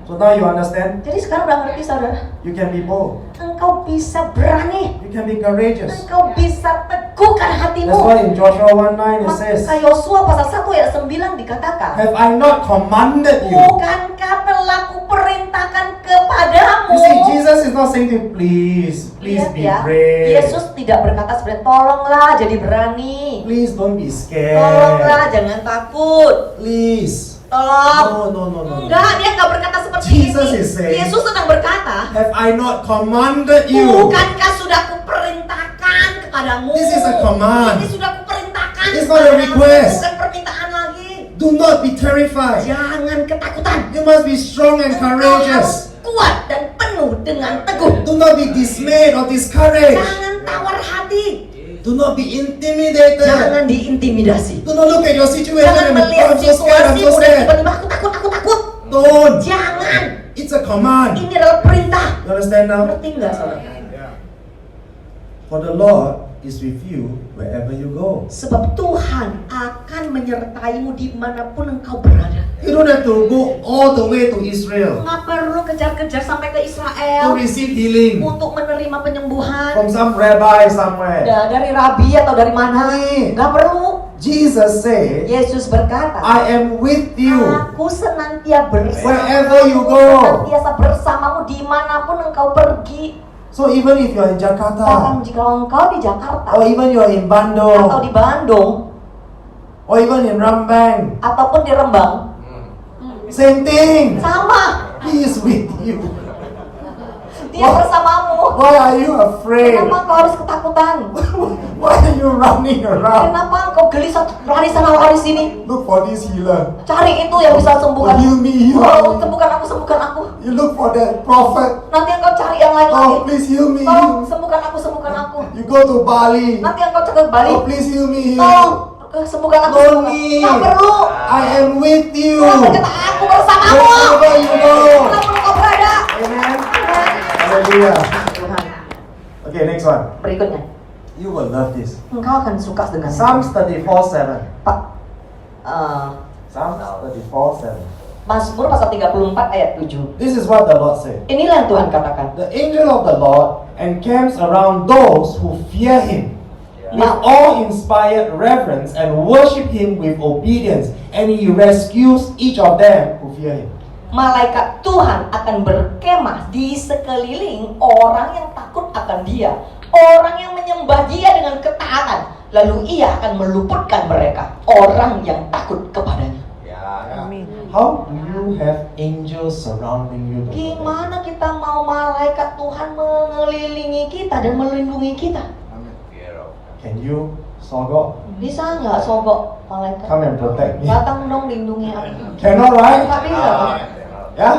So now you understand? Jadi sekarang udah ngerti saudara? You can be bold. Engkau bisa berani. You can be courageous. Engkau bisa teguhkan hatimu. That's why in Joshua 1:9 it says, Maka Yosua pasal 1 ayat 9 dikatakan, have I not commanded you? bukankah telah kuperintahkan kepadamu? You see, Jesus is not saying to you, please Lihat be ya, brave. Yesus tidak berkata sebenarnya, tolonglah jadi berani. Please don't be scared. Tolonglah jangan takut. Please. Tolong. No. Enggak, dia nggak berkata seperti Jesus ini. is saying, Yesus sedang berkata, have I not commanded you? bukankah sudah kuperintahkan kepadamu? This is a command. Ini sudah kuperintahkan. It's not a kepadamu, request. Bukan permintaan lagi. Do not be terrified. Jangan ketakutan. You must be strong and Engkau courageous. harus kuat dan penuh dengan teguh. Do not be dismayed or discouraged. Jangan tawar hati. Do not be intimidated. Jangan diintimidasi. Do not look at your situation Jangan and be, melihat I'm so scared, I'm situasi so udah scared. tiba-tiba aku takut. Don't. Jangan. It's a command. Ini adalah perintah. You understand now? Ngerti nggak saudara? For the Lord is with you wherever you go. Sebab Tuhan akan menyertaimu dimanapun engkau berada. You don't have to go all the way to Israel Nggak perlu kejar-kejar sampai ke to Israel receive healing untuk menerima penyembuhan from some rabbi somewhere. dari rabi atau dari mana. Nggak perlu. Jesus said, Yesus berkata, I am with you. Aku senantiasa bersamamu. Wherever you go. Senantiasa bersamamu dimanapun engkau pergi. So even if you are in Bahkan Jakarta, jika engkau di Jakarta or even you are in atau Bandung, di Bandung or even in Rembang, ataupun di Rembang, same thing. sama. He is with you. Dia bersamamu. Why are you afraid? Kenapa engkau harus ketakutan? Why are you running around? Kenapa engkau gelisah lari sana lari sini? Look for this healer. Cari itu yang bisa sembuhkan. Oh, heal me, heal Oh, me. sembuhkan aku, sembuhkan aku. You look for that prophet. Nanti engkau cari yang lain lagi. Oh, please heal me. Tolong sembuhkan aku, sembuhkan aku. You go to Bali. Nanti engkau ke Bali. Oh, please heal me. Heal me. Tolong sembuhkan aku. No sembuhkan. need. Nggak perlu. I am with you. Tuhan berkata, aku bersamamu. Wherever you go. Dimanapun engkau berada. Amen. Amen. Hallelujah. Tuhan. Okay, next one. Berikutnya, You will love this. engkau akan suka dengan Psalms 34:7. Pak. Psalms 34:7. Mazmur pasal 34 ayat 7. This is what the Lord said. Inilah yang Tuhan katakan. The angel of the Lord encamps around those who fear Him with awe-inspired reverence and worship Him with obedience, and He rescues each of them who fear Him. Malaikat Tuhan akan berkemah di sekeliling orang yang takut akan Dia, orang yang menyembah Dia dengan ketaatan. Lalu Ia akan meluputkan mereka, orang yang takut kepadanya. How do you have angels surrounding you? Gimana kita mau malaikat Tuhan mengelilingi kita dan melindungi kita? Can you sogok? Bisa nggak sogok malaikat? Come and protect me. Datang dong lindungi aku. Cannot, right? Nggak bisa. Yeah?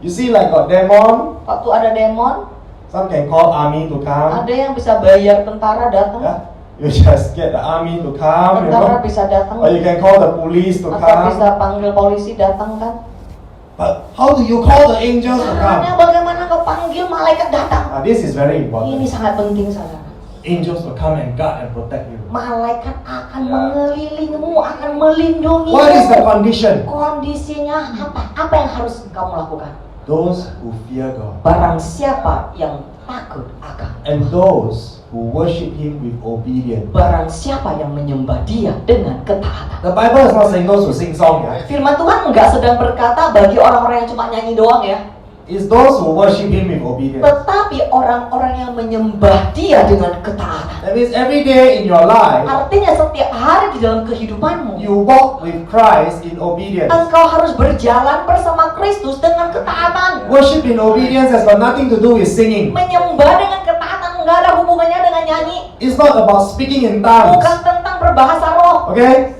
You see like got demon, Waktu ada demon, some can call army to come. ada yang bisa bayar tentara datang. Yeah? You just get the army to come, you Tentara know. bisa datang. Or you can call the police to Atau come. bisa panggil polisi datang kan? But how do you call the angels to Caranya come? bagaimana kau panggil malaikat datang? This is very Ini important. sangat penting saudara. Angels will come and guard and protect you. Malaikat akan mengelilingimu, akan melindungimu. What is the condition? Kondisinya apa? Apa yang harus kamu lakukan? Those who fear God Barang siapa yang takut akan, and those who worship Him with obedience. barang siapa yang menyembah Dia dengan ketaatan. The Bible is not saying those who sing song, yeah? Firman Tuhan enggak sedang berkata bagi orang-orang yang cuma nyanyi doang ya. It's those who worship Him with obedience. Tetapi orang-orang yang menyembah Dia dengan ketaatan. That means every day in your life, Artinya setiap hari di dalam kehidupanmu, you walk with Christ in obedience. engkau harus berjalan bersama Kristus dengan ketaatan. Worship in obedience has got nothing to do with singing. Menyembah dengan ketaatan enggak ada hubungannya dengan nyanyi. It's not about speaking in tongues. Bukan tentang berbahasa roh. Okay?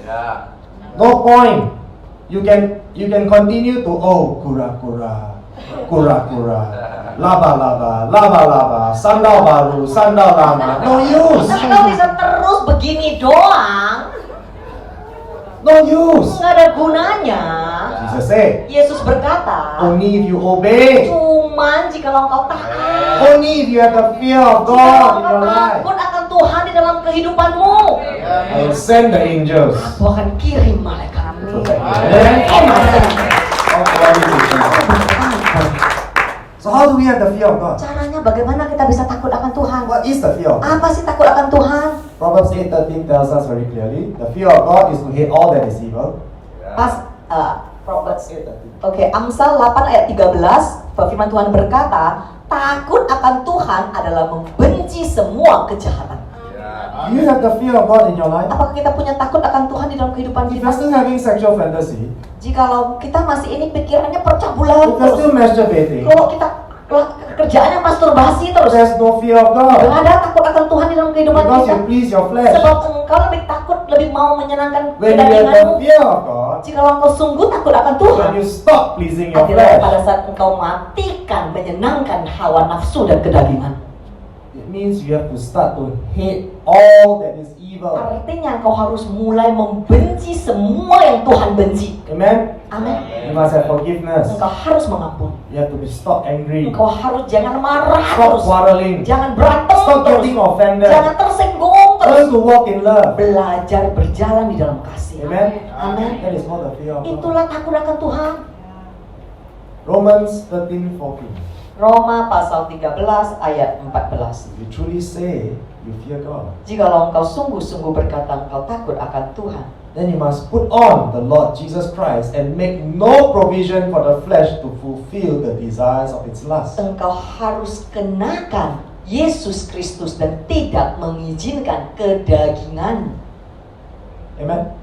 No point. You can continue to kura kura, kura kura, laba laba, laba laba, sandal baru, sandal lama. No use. Engkau bisa terus begini doang, No use. enggak ada gunanya. Jesus said, Yesus berkata, only if you obey, cuman jika engkau taat, only if you have the fear of jika God in engkau your life, takut akan Tuhan di dalam kehidupanmu, I will send the angels. aku akan kirim malaikat. Amen. Oh, glory to Jesus. So how do we have the fear of God? Caranya bagaimana kita bisa takut akan Tuhan? What is the fear of God? Apa sih takut akan Tuhan? Proverbs 8:13 tells us very clearly, the fear of God is to hate all that is evil. Pas Proverbs Oke, Amsal 8 ayat 13, firman Tuhan berkata, takut akan Tuhan adalah membenci semua kejahatan. Do you have the fear of God in your life? Apakah kita punya takut akan Tuhan di dalam kehidupan If kita? you're still having sexual fantasy, Jikalau kita masih ini pikirannya pecah if bulan you're terus, still masturbating, kalau kita kerjaannya masturbasi terus, there's no fear of nggak God ada takut akan Tuhan di dalam kehidupan because kita. you please your flesh. Sebab engkau lebih takut, lebih mau menyenangkan When you have the kedaginganmu. fear of God, Jikalau engkau sungguh takut akan Tuhan, when you stop pleasing your adalah pada flesh, saat engkau matikan menyenangkan hawa nafsu dan kedagingan. it means you have to start to hate all that is evil. Artinya engkau harus mulai membenci semua yang Tuhan benci. Amen? Amin. You must have forgiveness. Engkau harus mengampun. You have to be stop angry. Engkau harus jangan marah Stop terus. quarreling. Jangan berantem Stop terus. getting offended. Jangan tersinggung terus. Learn to walk in love. Belajar berjalan di dalam kasih. Amen? Amin. That is not the fear of God. Itulah takut akan Tuhan. Romans 13:14. Roma pasal 13 ayat 14. You truly say you fear God, Jikalau engkau sungguh-sungguh berkata engkau takut akan Tuhan, then you must put on the Lord Jesus Christ and make no provision for the flesh to fulfill the desires of its lust. engkau harus kenakan Yesus Kristus dan tidak mengizinkan kedagingan. Amen?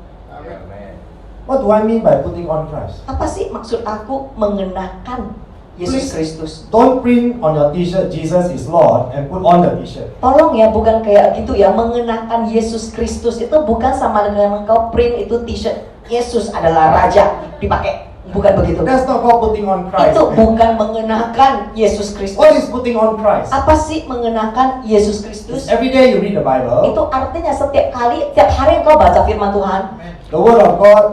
What do I mean by putting on Christ? Apa sih maksud aku mengenakan Yesus Please. Kristus? Don't print on your t-shirt Jesus is Lord and put on the t-shirt. Tolong ya, bukan kayak gitu ya. Mengenakan Yesus Kristus itu bukan sama dengan engkau print itu t-shirt Yesus adalah Raja dipakai. Bukan begitu. That's not called putting on Christ. Itu bukan mengenakan Yesus Kristus. What is putting on Christ? Apa sih mengenakan Yesus Kristus? Every day you read the Bible, Itu artinya setiap hari engkau baca firman Tuhan. the word of God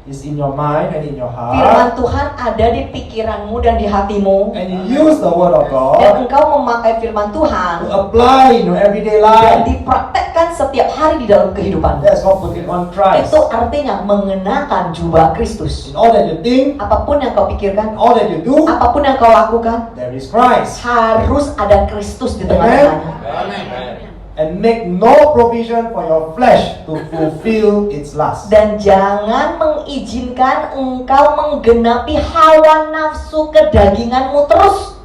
is in your mind and in your Firman heart, Tuhan ada di pikiranmu dan di hatimu. and you use the word of Dan God engkau memakai firman to Tuhan apply in your everyday dan life. dipraktekkan setiap hari di dalam kehidupan. That's called putting on Christ. Itu artinya mengenakan jubah Kristus. In all that you think, Apapun yang kau pikirkan, all that you do, apapun yang kau lakukan, there is Christ. harus ada Kristus di Amen. tengah-tengahnya. And make no provision for your flesh to fulfill its lust. Dan jangan mengizinkan engkau menggenapi hawa nafsu kedaginganmu terus.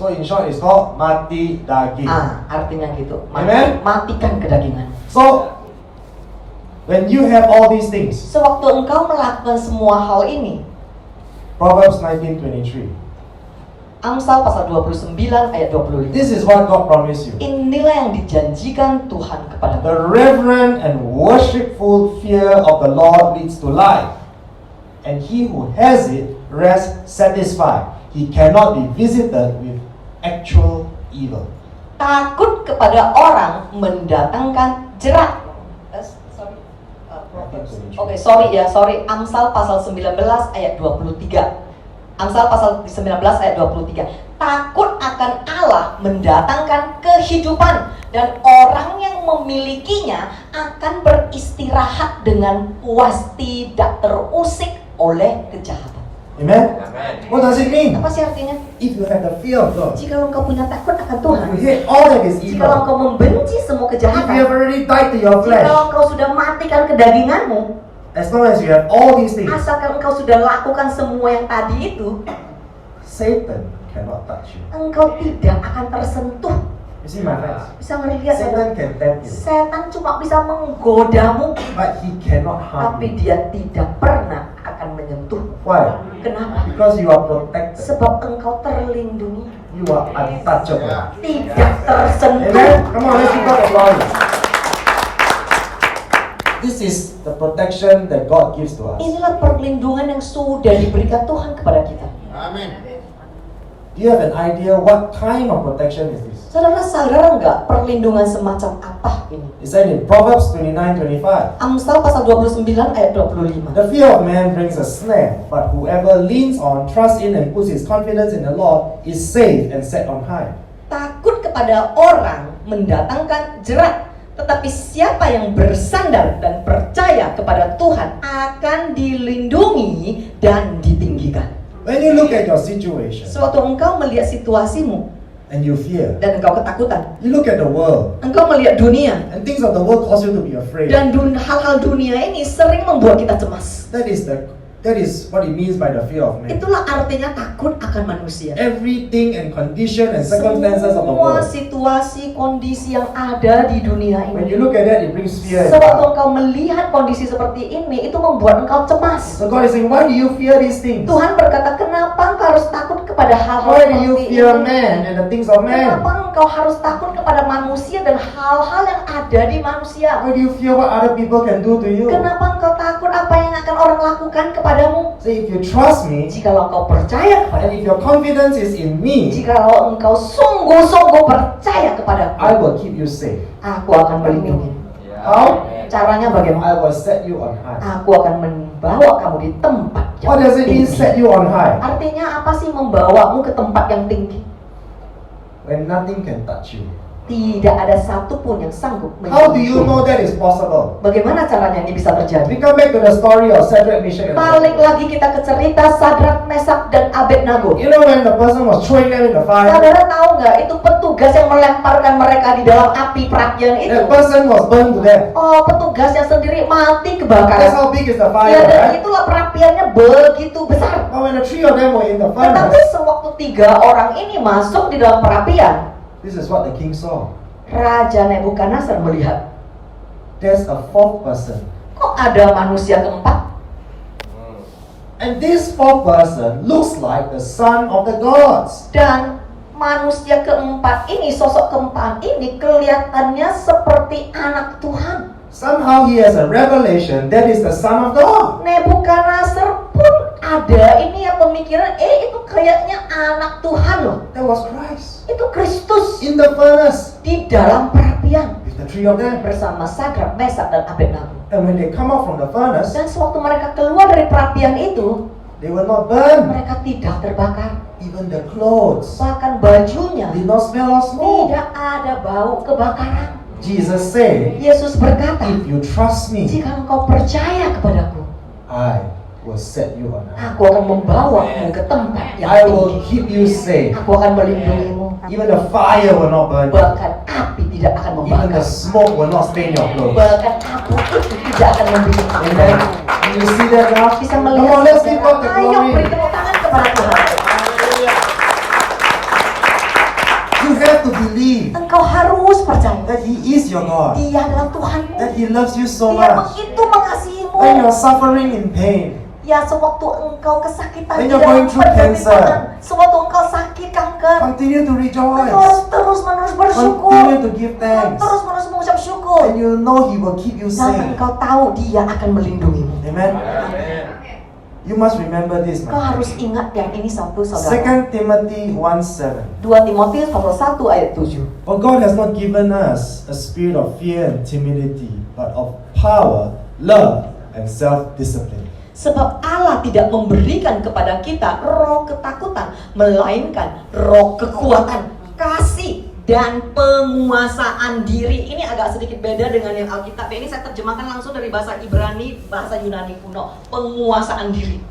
So in short, it's called mati daging. Artinya gitu. Amen. Matikan kedagingan. So when you have all these things, Sewaktu engkau melakukan semua hal ini, Proverbs 19:23. Amsal pasal 29 ayat 25. This is what God promised you. Inilah yang dijanjikan Tuhan kepada The reverent and worshipful fear of the Lord leads to life, and he who has it rests satisfied. He cannot be visited with actual evil. Takut kepada orang mendatangkan jerat. Sorry. Amsal pasal 19 ayat 23. Amsal pasal 19 ayat 23. Takut akan Allah mendatangkan kehidupan, dan orang yang memilikinya akan beristirahat dengan puas, tidak terusik oleh kejahatan. Amen? What does it mean? Apa sih artinya? If you have the fear of God, Jika engkau punya takut akan Tuhan, if you hate all that is jika evil, engkau membenci semua if you have kejahatan, already died to your jika flesh, engkau sudah matikan kedaginganmu, as long as you have all these things, asalkan engkau sudah lakukan semua yang tadi itu, Satan cannot touch you. engkau tidak akan tersentuh. You see my friends? Bisa ngelihat Satan can tempt you, setan cuma bisa menggodamu, but he cannot harm tapi you. dia tidak pernah akan menyentuh. Why? Kenapa? Because you are protected. Sebab engkau terlindungi, You are untouchable. tidak tersentuh. Amen? Come on, let's give God the glory. This is the protection that God gives to us. Inilah perlindungan yang sudah diberikan Tuhan kepada kita. Do you have an idea what kind of protection is this? Saudara sadar nggak perlindungan semacam apa ini? It's said in Proverbs 29:25. Amsal pasal 29 ayat 25. The fear of man brings a snare, but whoever leans on, trusts in, and puts his confidence in the Lord is safe and set on high. Takut kepada orang mendatangkan jerat, tetapi siapa yang bersandar dan percaya kepada Tuhan akan dilindungi dan ditinggikan. When you look at your situation Sewaktu engkau melihat situasimu and you fear, dan engkau ketakutan, you look at the world engkau melihat dunia, and things of the world cause you to be afraid. dan hal-hal dunia ini sering membuat kita cemas. That is what it means by the fear of man. Itulah artinya takut akan manusia. Everything and condition and circumstances of the Semua world. situasi, kondisi yang ada di dunia When ini, you look at that, it brings fear. sewaktu engkau melihat kondisi seperti ini, itu membuat engkau cemas. So God is saying, why do you fear these things? Tuhan berkata, kenapa engkau harus takut kepada hal-hal Why do you seperti fear ini? man and the things of man? Kenapa engkau harus takut kepada manusia dan hal-hal yang ada di manusia? Why do you fear what other people can do to you? Kenapa engkau takut apa yang akan orang lakukan kepadamu? Say, if you trust me, Jikalau engkau percaya and kepadamu, if your confidence is in me, jikalau engkau sungguh-sungguh percaya kepadaku, I will keep you safe. aku akan melindungi. How? Caranya bagaimana? I will set you on high. Aku akan membawa kamu di tempat yang What does it mean, tinggi. set you on high? Artinya apa sih membawamu ke tempat yang tinggi? When nothing can touch you. Tidak ada satupun yang sanggup How do you menyentuhmu. know that is possible? Bagaimana caranya ini bisa terjadi? We come back to the story of Shadrach, Meshach, and Balik Abednego. lagi kita ke cerita Sadrak, Mesak, dan Abednego. You know when the person was throwing them in the fire, Saudara tahu nggak itu petugas yang melemparkan mereka di dalam api perapian itu? that person was burned to death. Oh, petugasnya sendiri mati That's kebakaran. how big is the Ya, fire, dan right? itulah perapiannya begitu besar. But when the three of them were in the Tetapi furnace, sewaktu 3 orang ini masuk di dalam perapian, this is what the king saw. Raja Nebukadnezar melihat, There's a fourth person. kok ada manusia keempat? And this fourth person looks like the son of the gods. Dan manusia keempat ini, sosok keempat ini kelihatannya seperti anak Tuhan. Somehow he has a revelation that is the son of God. Nebukadnezar pun ada ini ya pemikiran, itu kayaknya anak Tuhan loh. That was Christ. Itu Kristus In the furnace di dalam perapian with the three of them. bersama Sadrak, Mesak, dan Abednego. And when they come out from the furnace, Dan sewaktu mereka keluar dari perapian itu, they were not burned. mereka tidak terbakar. Even the clothes Bahkan bajunya did not smell of smoke. tidak ada bau kebakaran. Jesus said, Yesus berkata, if you trust me, jika engkau percaya kepadaku, I will set you on high. aku akan membawamu ke tempat yang I will tinggi. keep you safe. Aku akan melindungimu. Even the fire will not burn you. Bahkan api tidak akan Even the membakar. smoke will not stain your clothes. Bahkan api itu tidak akan membidik. Amen. Can you see that now? Bisa Come melihat. on, let's give God the Ayo glory. beri tepuk tangan kepada Tuhan. You have to believe Engkau harus percaya. that He is your God. Dia adalah Tuhanmu. That He loves you so Dia much. begitu mengasihimu. When you're suffering in pain, Ya, sewaktu engkau kesakitan When di you're dalam going through penderitaan, sewaktu engkau sakit kanker, continue to engkau harus rejoice. terus-menerus bersyukur. Continue to give thanks. Terus-menerus mengucap syukur. And you know He will keep you Dan safe. engkau tahu Dia akan melindungimu. Amen. You must remember this, Engkau my harus friend. ingat yang ini satu, saudara. 2 Timothy 1:7. 2 Timotius pasal 1 ayat 7. For God has not given us a spirit of fear and timidity, but of power, love, and self-discipline. Sebab Allah tidak memberikan kepada kita roh ketakutan, melainkan roh kekuatan, kasih, dan penguasaan diri. Ini agak sedikit beda dengan yang Alkitab. Ini saya terjemahkan langsung dari bahasa Ibrani, bahasa Yunani kuno. Penguasaan diri.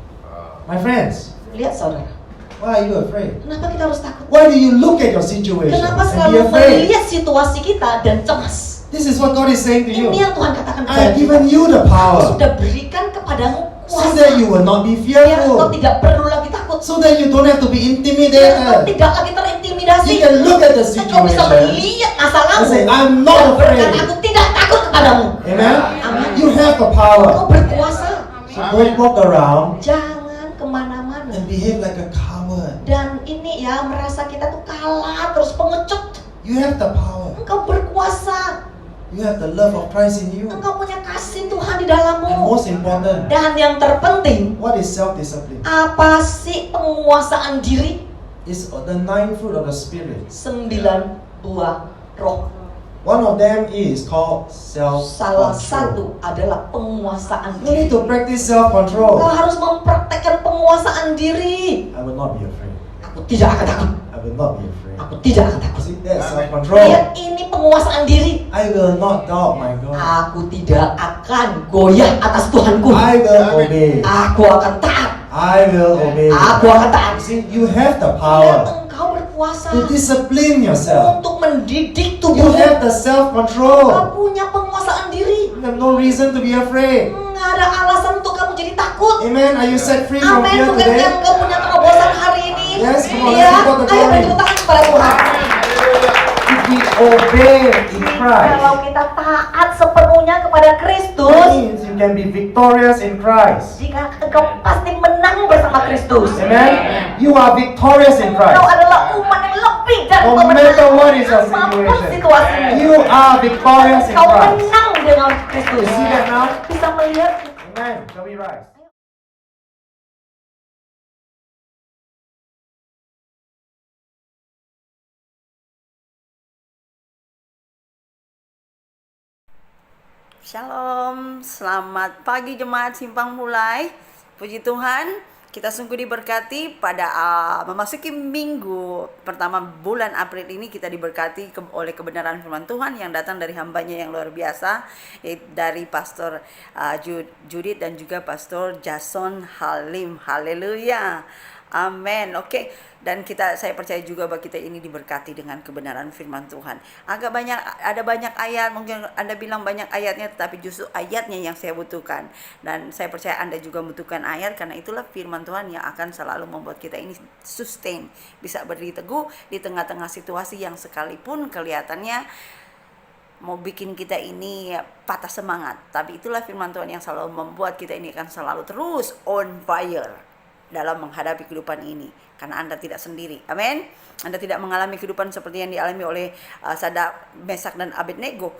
My friends, Lihat saudara, why are you afraid? kenapa kita harus takut? Why do you look at your situation Kenapa and be selalu afraid? melihat situasi kita dan cemas? This is what God is saying to you. Ini yang Tuhan katakan I kepada have kita. given you the Aku power sudah berikan kepadamu so kuasa. that you will not be Biar engkau fearful, tidak perlu lagi takut. so that you don't have to be Biar engkau intimidated. tidak lagi terintimidasi. You can look at the Engkau bisa situation melihat and masalahmu say, I'm not dan berkata, afraid. aku tidak takut kepadamu. Amen? Amen. You have the Engkau power. berkuasa. So don't walk around Jangan kemana-mana. and behave like a coward. Dan ini ya, merasa kita tuh kalah, terus pengecut. You have the power. Engkau berkuasa. You have the love of Christ in you. Engkau punya kasih Tuhan di And dalammu. most important, Dan yang terpenting, what is self-discipline? apa sih penguasaan diri? It's the 9 fruit of the Spirit. 9 buah roh. One of them is called Salah self-control. satu adalah penguasaan You need diri. to practice Kau self-control. harus mempraktekkan penguasaan diri. I will not be afraid. Aku tidak akan takut. I will not be afraid. Aku tidak akan takut. See, that's self-control. Lihat, ini penguasaan diri. I will not doubt my God. Aku tidak akan goyah atas Tuhanku. I will obey. Aku akan taat. I will obey. Aku akan taat. See, you have the Lihat, power engkau berkuasa to discipline yourself. untuk mendidik You tubuhmu. have the self-control. Kau punya penguasaan diri. You have no reason to be afraid. Nggak ada alasan untuk kamu jadi takut. Amen. Are you set free from Amin. fear Bukan today? yang kau punya terobosan hari ini. Yes, come on, Iya. let's give God the Ayo glory. beri tepuk tangan kepada Tuhan. If we obey in Christ, Kalau kita taat sepenuhnya kepada that Kristus, means you can be victorious in Christ. jika engkau pasti menang kemenanganmu bersama Kristus. Amen. You are victorious in Kau Christ. adalah umat yang lebih dari No kemenangan. matter what is your Apapun situation, situasimu, you are victorious in kau Christ. menang dengan Kristus. You see that now? Bisa melihat. Amen. Shall we rise? Shalom, selamat pagi jemaat Simpang Mulai. Puji Tuhan, kita sungguh diberkati pada memasuki minggu pertama bulan April ini. Kita diberkati oleh kebenaran firman Tuhan yang datang dari hambanya yang luar biasa, yaitu dari Pastor Judith dan juga Pastor Jason Halim. Haleluya, amin. Oke. Dan saya percaya juga bahwa kita ini diberkati dengan kebenaran firman Tuhan. Ada banyak ayat, mungkin Anda bilang banyak ayatnya, tetapi justru ayatnya yang saya butuhkan. Dan saya percaya Anda juga membutuhkan ayat, karena itulah firman Tuhan yang akan selalu membuat kita ini sustain, bisa berdiri teguh di tengah-tengah situasi yang sekalipun kelihatannya mau bikin kita ini patah semangat. Tapi itulah firman Tuhan yang selalu membuat kita ini akan selalu terus on fire dalam menghadapi kehidupan ini, karena Anda tidak sendiri. Amin. Anda tidak mengalami kehidupan seperti yang dialami oleh Sadrak, Mesak dan Abednego,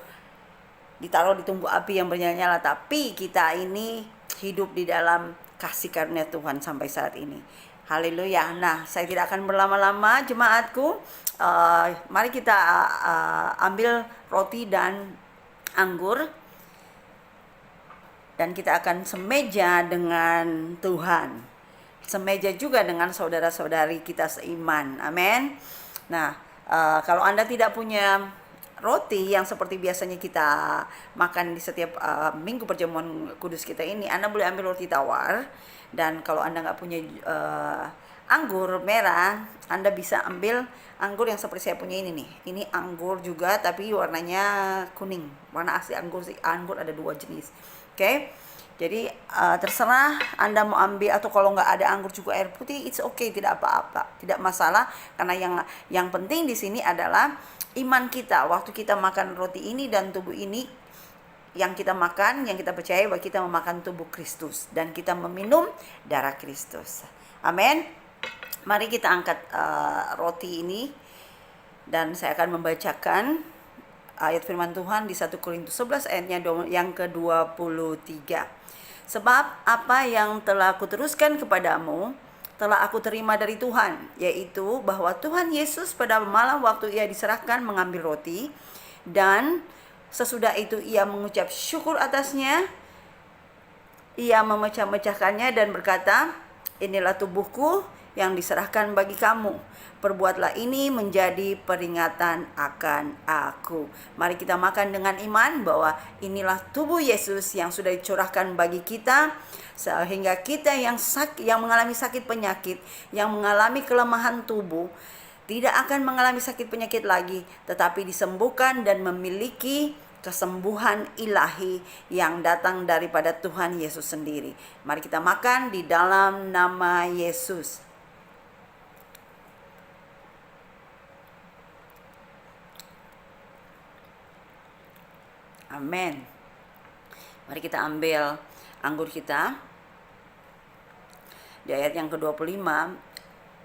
ditaruh di tungku api yang bernyala-nyala, tapi kita ini hidup di dalam kasih karunia Tuhan sampai saat ini. Haleluya. Nah, saya tidak akan berlama-lama jemaatku. Mari kita ambil roti dan anggur, dan kita akan semeja dengan Tuhan, semeja juga dengan saudara-saudari kita seiman. Amin. Nah, kalau Anda tidak punya roti yang seperti biasanya kita makan di setiap minggu perjamuan kudus kita ini, Anda boleh ambil roti tawar. Dan kalau Anda nggak punya anggur merah, Anda bisa ambil anggur yang seperti saya punya ini nih. Ini anggur juga, tapi warnanya kuning. Warna asli anggur ada 2 jenis. Oke. Jadi terserah Anda mau ambil, atau kalau nggak ada anggur juga air putih, it's okay, tidak apa-apa, tidak masalah. Karena yang penting di sini adalah iman kita. Waktu kita makan roti ini dan tubuh ini yang kita makan, yang kita percaya bahwa kita memakan tubuh Kristus dan kita meminum darah Kristus. Amin. Mari kita angkat roti ini, dan saya akan membacakan ayat firman Tuhan di 1 Korintus 11 ayatnya yang ke-23. Sebab apa yang telah aku teruskan kepadamu telah aku terima dari Tuhan, yaitu bahwa Tuhan Yesus pada malam waktu ia diserahkan mengambil roti, dan sesudah itu ia mengucap syukur atasnya, ia memecah-mecahkannya dan berkata, inilah tubuhku yang diserahkan bagi kamu. Perbuatlah ini menjadi peringatan akan aku. Mari kita makan dengan iman bahwa inilah tubuh Yesus yang sudah dicurahkan bagi kita, sehingga kita yang mengalami sakit penyakit, yang mengalami kelemahan tubuh, tidak akan mengalami sakit penyakit lagi, tetapi disembuhkan dan memiliki kesembuhan ilahi yang datang daripada Tuhan Yesus sendiri. Mari kita makan di dalam nama Yesus. Amin. Mari kita ambil anggur kita. Di ayat yang ke-25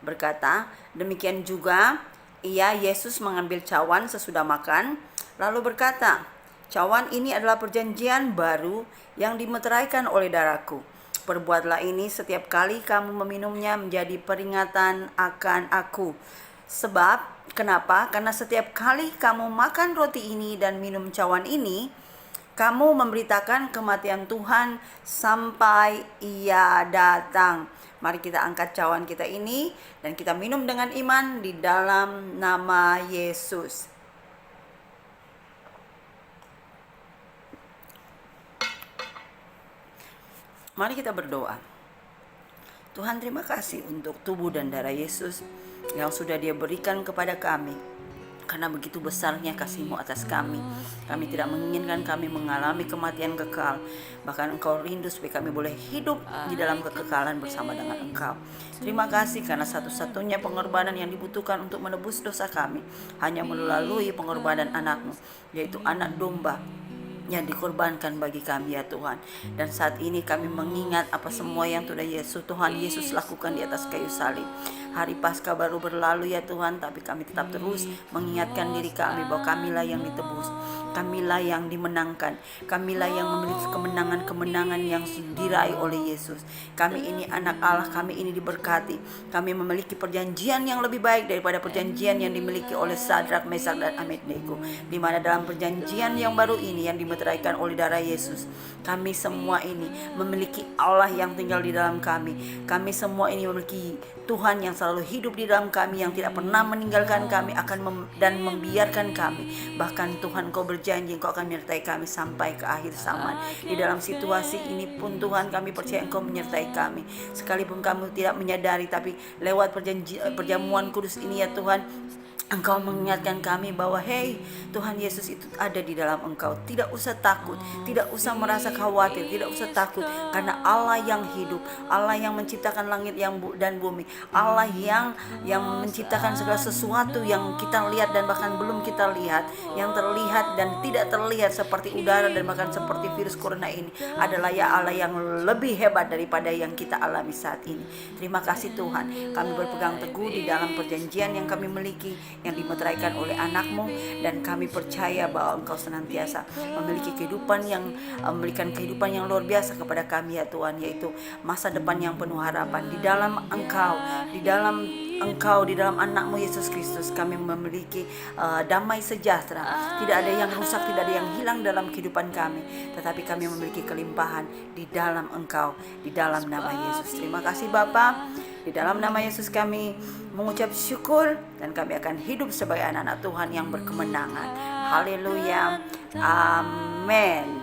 berkata, demikian juga ia Yesus mengambil cawan sesudah makan, lalu berkata, cawan ini adalah perjanjian baru yang dimeteraikan oleh darahku. Perbuatlah ini setiap kali kamu meminumnya menjadi peringatan akan aku. Sebab, kenapa? Karena setiap kali kamu makan roti ini dan minum cawan ini, kamu memberitakan kematian Tuhan sampai ia datang. Mari kita angkat cawan kita ini dan kita minum dengan iman di dalam nama Yesus. Mari kita berdoa. Tuhan, terima kasih untuk tubuh dan darah Yesus yang sudah Dia berikan kepada kami. Karena begitu besarnya kasih-Mu atas kami. Kami tidak menginginkan kami mengalami kematian kekal. Bahkan Engkau rindu supaya kami boleh hidup di dalam kekekalan bersama dengan Engkau. Terima kasih karena satu-satunya pengorbanan yang dibutuhkan untuk menebus dosa kami hanya melalui pengorbanan anak-Mu, yaitu anak domba yang dikorbankan bagi kami ya Tuhan. Dan saat ini kami mengingat apa semua yang Tuhan Yesus lakukan di atas kayu salib. Hari Paskah baru berlalu ya Tuhan, tapi kami tetap terus mengingatkan diri kami bahwa kamilah yang ditebus, kamilah yang dimenangkan, kamilah yang memiliki kemenangan-kemenangan yang diraih oleh Yesus. Kami ini anak Allah, kami ini diberkati, kami memiliki perjanjian yang lebih baik daripada perjanjian yang dimiliki oleh Sadrak, Mesak, dan Abednego, di mana dalam perjanjian yang baru ini yang dimeteraikan oleh darah Yesus, kami semua ini memiliki Allah yang tinggal di dalam kami. Kami semua ini memiliki Tuhan yang selalu hidup di dalam kami, yang tidak pernah meninggalkan kami dan membiarkan kami. Bahkan Tuhan, Kau berjanji Engkau akan menyertai kami sampai ke akhir zaman. Di dalam situasi ini pun Tuhan, kami percaya Engkau menyertai kami. Sekalipun kami tidak menyadari, tapi lewat perjamuan kudus ini ya Tuhan, Engkau mengingatkan kami bahwa hey, Tuhan Yesus itu ada di dalam engkau. Tidak usah takut, tidak usah merasa khawatir, tidak usah takut, karena Allah yang hidup, Allah yang menciptakan langit dan bumi, Allah yang menciptakan segala sesuatu yang kita lihat dan bahkan belum kita lihat, yang terlihat dan tidak terlihat seperti udara dan bahkan seperti virus corona ini, adalah ya Allah yang lebih hebat daripada yang kita alami saat ini. Terima kasih Tuhan, kami berpegang teguh di dalam perjanjian yang kami miliki, yang dimeteraikan oleh anak-Mu, dan kami percaya bahwa Engkau senantiasa memiliki kehidupan yang memberikan kehidupan yang luar biasa kepada kami ya Tuhan, yaitu masa depan yang penuh harapan di dalam Engkau, di dalam anak-Mu Yesus Kristus. Kami memiliki damai sejahtera, tidak ada yang rusak, tidak ada yang hilang dalam kehidupan kami, tetapi kami memiliki kelimpahan di dalam Engkau, di dalam nama Yesus. Terima kasih Bapa. Di dalam nama Yesus kami mengucap syukur, dan kami akan hidup sebagai anak-anak Tuhan yang berkemenangan. Haleluya. Amin.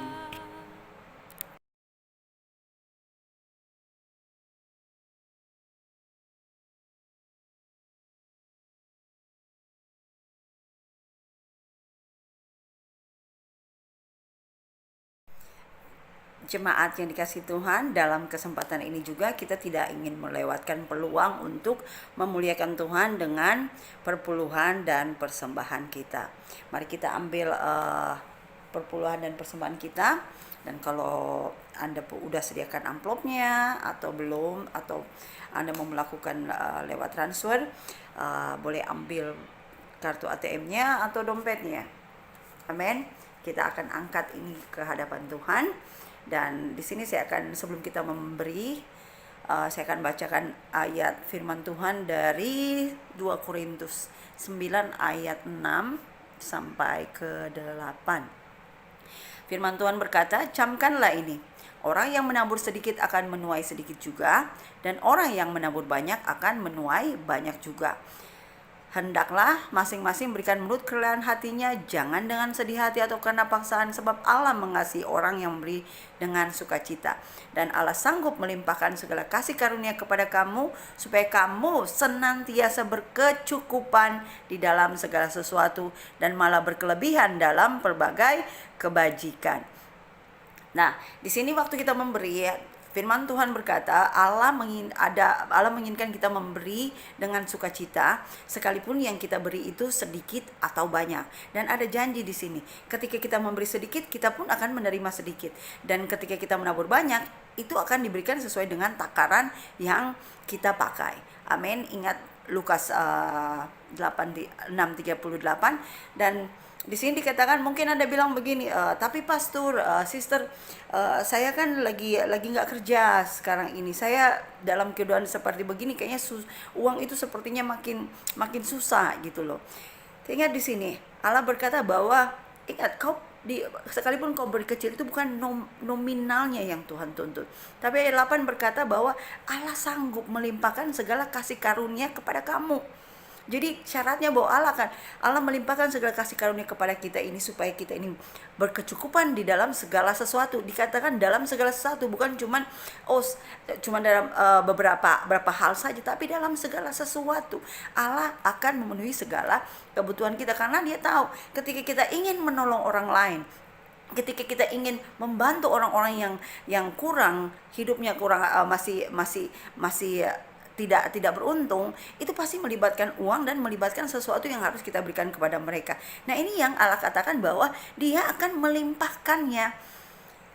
Jemaat yang dikasihi Tuhan, dalam kesempatan ini juga kita tidak ingin melewatkan peluang untuk memuliakan Tuhan dengan perpuluhan dan persembahan kita. Mari kita ambil perpuluhan dan persembahan kita. Dan kalau Anda udah sediakan amplopnya atau belum, atau Anda mau melakukan lewat transfer, boleh ambil kartu ATM-nya atau dompetnya. Amin. Kita akan angkat ini ke hadapan Tuhan. Dan di sini sebelum kita memberi, saya akan bacakan ayat firman Tuhan dari 2 Korintus 9 ayat 6 sampai ke 8. Firman Tuhan berkata, "Camkanlah ini, orang yang menabur sedikit akan menuai sedikit juga, dan orang yang menabur banyak akan menuai banyak juga. Hendaklah masing-masing berikan menurut kerelaan hatinya, jangan dengan sedih hati atau karena paksaan, sebab Allah mengasihi orang yang memberi dengan sukacita. Dan Allah sanggup melimpahkan segala kasih karunia kepada kamu, supaya kamu senantiasa berkecukupan di dalam segala sesuatu, dan malah berkelebihan dalam berbagai kebajikan." Nah, di sini waktu kita memberi, firman Tuhan berkata, Allah menginginkan kita memberi dengan sukacita, sekalipun yang kita beri itu sedikit atau banyak. Dan ada janji di sini, ketika kita memberi sedikit, kita pun akan menerima sedikit. Dan ketika kita menabur banyak, itu akan diberikan sesuai dengan takaran yang kita pakai. Amin. Ingat Lukas 6:38. Dan di sini dikatakan, mungkin Anda bilang begini, tapi pastor, sister, saya kan lagi nggak kerja sekarang ini. Saya dalam keadaan seperti begini, kayaknya uang itu sepertinya makin susah gitu loh. Ingat di sini Allah berkata bahwa sekalipun kau beri kecil, itu bukan nominalnya yang Tuhan tuntut. Tapi ayat 8 berkata bahwa Allah sanggup melimpahkan segala kasih karunia kepada kamu. Jadi syaratnya bahwa Allah melimpahkan segala kasih karunia kepada kita ini, supaya kita ini berkecukupan di dalam segala sesuatu. Dikatakan dalam segala sesuatu, bukan cuman dalam beberapa hal saja, tapi dalam segala sesuatu. Allah akan memenuhi segala kebutuhan kita, karena Dia tahu ketika kita ingin menolong orang lain, ketika kita ingin membantu orang-orang yang kurang, hidupnya kurang, masih tidak beruntung, itu pasti melibatkan uang dan melibatkan sesuatu yang harus kita berikan kepada mereka. Nah, ini yang Allah katakan bahwa Dia akan melimpahkannya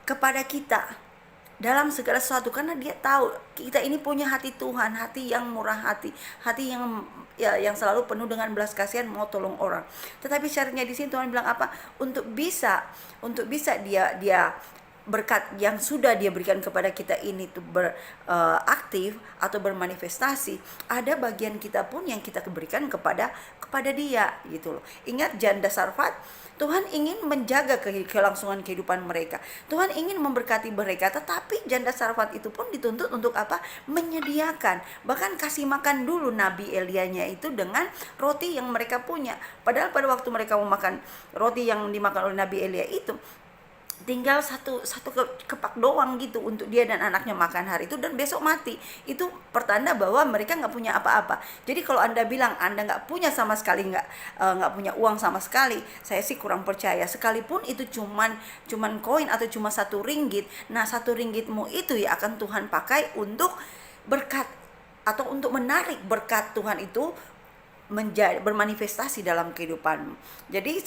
kepada kita dalam segala sesuatu, karena Dia tahu kita ini punya hati Tuhan, hati yang murah hati, hati yang selalu penuh dengan belas kasihan, mau tolong orang. Tetapi syaratnya di sini Tuhan bilang apa? Untuk bisa dia berkat yang sudah Dia berikan kepada kita ini tuh beraktif atau bermanifestasi, ada bagian kita pun yang kita berikan kepada Dia gitu loh. Ingat janda Sarfat, Tuhan ingin menjaga kelangsungan kehidupan mereka. Tuhan ingin memberkati mereka, tetapi janda Sarfat itu pun dituntut untuk apa? Menyediakan, bahkan kasih makan dulu Nabi Elianya itu dengan roti yang mereka punya. Padahal pada waktu mereka mau makan roti yang dimakan oleh Nabi Elia itu, tinggal satu kepak doang gitu untuk dia dan anaknya makan hari itu, dan besok mati. Itu pertanda bahwa mereka nggak punya apa-apa. Jadi kalau Anda bilang Anda nggak punya sama sekali, nggak punya uang sama sekali, saya sih kurang percaya. Sekalipun itu cuman koin atau cuma 1 ringgit, nah 1 ringgitmu itu ya akan Tuhan pakai untuk berkat atau untuk menarik berkat Tuhan itu bermanifestasi dalam kehidupanmu. Jadi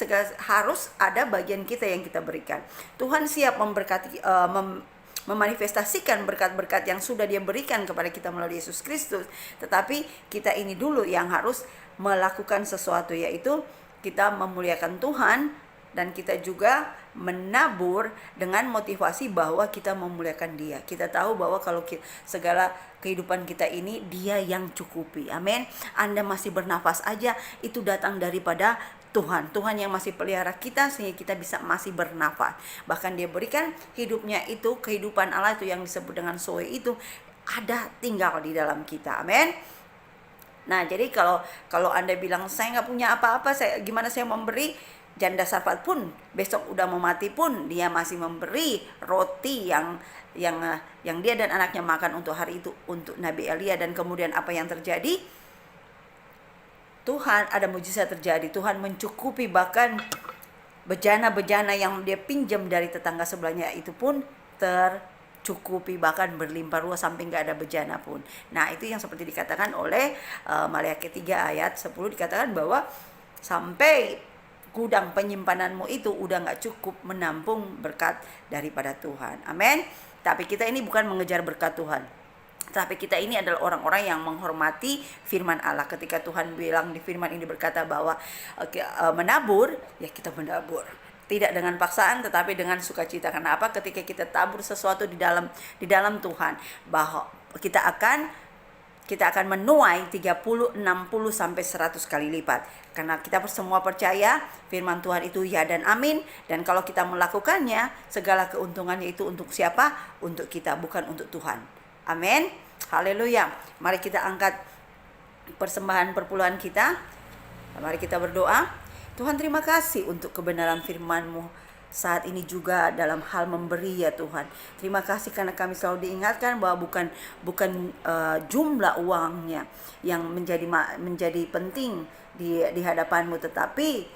harus ada bagian kita yang kita berikan. Tuhan siap memberkati, memanifestasikan berkat-berkat yang sudah Dia berikan kepada kita melalui Yesus Kristus. Tetapi kita ini dulu yang harus melakukan sesuatu, yaitu kita memuliakan Tuhan, dan kita juga menabur dengan motivasi bahwa kita memuliakan Dia. Kita tahu bahwa kalau segala kehidupan kita ini Dia yang cukupi. Amin. Anda masih bernafas aja, itu datang daripada Tuhan. Tuhan yang masih pelihara kita sehingga kita bisa masih bernafas. Bahkan Dia berikan hidupnya itu, kehidupan Allah itu yang disebut dengan Zoe itu ada tinggal di dalam kita. Amin. Nah, jadi kalau Anda bilang saya nggak punya apa-apa, gimana saya memberi? Janda Sarfat pun besok udah mau mati pun dia masih memberi roti yang dia dan anaknya makan untuk hari itu untuk Nabi Elia. Dan kemudian apa yang terjadi? Tuhan, ada mujizat terjadi. Tuhan mencukupi, bahkan bejana-bejana yang dia pinjam dari tetangga sebelahnya itu pun tercukupi, bahkan berlimpah ruah sampai nggak ada bejana pun. Nah, itu yang seperti dikatakan oleh Maliaki 3 ayat 10, dikatakan bahwa sampai gudang penyimpananmu itu udah gak cukup menampung berkat daripada Tuhan. Amin. Tapi kita ini bukan mengejar berkat Tuhan, tapi kita ini adalah orang-orang yang menghormati firman Allah. Ketika Tuhan bilang di firman ini berkata bahwa menabur, ya kita menabur. Tidak dengan paksaan tetapi dengan sukacita. Karena apa? Ketika kita tabur sesuatu di dalam Tuhan, bahwa kita akan menuai 30, 60 sampai 100 kali lipat. Karena kita semua percaya firman Tuhan itu ya dan amin. Dan kalau kita melakukannya, segala keuntungannya itu untuk siapa? Untuk kita, bukan untuk Tuhan. Amin. Haleluya. Mari kita angkat persembahan perpuluhan kita. Mari kita berdoa. Tuhan, terima kasih untuk kebenaran firman-Mu saat ini juga dalam hal memberi ya Tuhan. Terima kasih karena kami selalu diingatkan bahwa bukan jumlah uangnya yang menjadi penting di hadapan-Mu, tetapi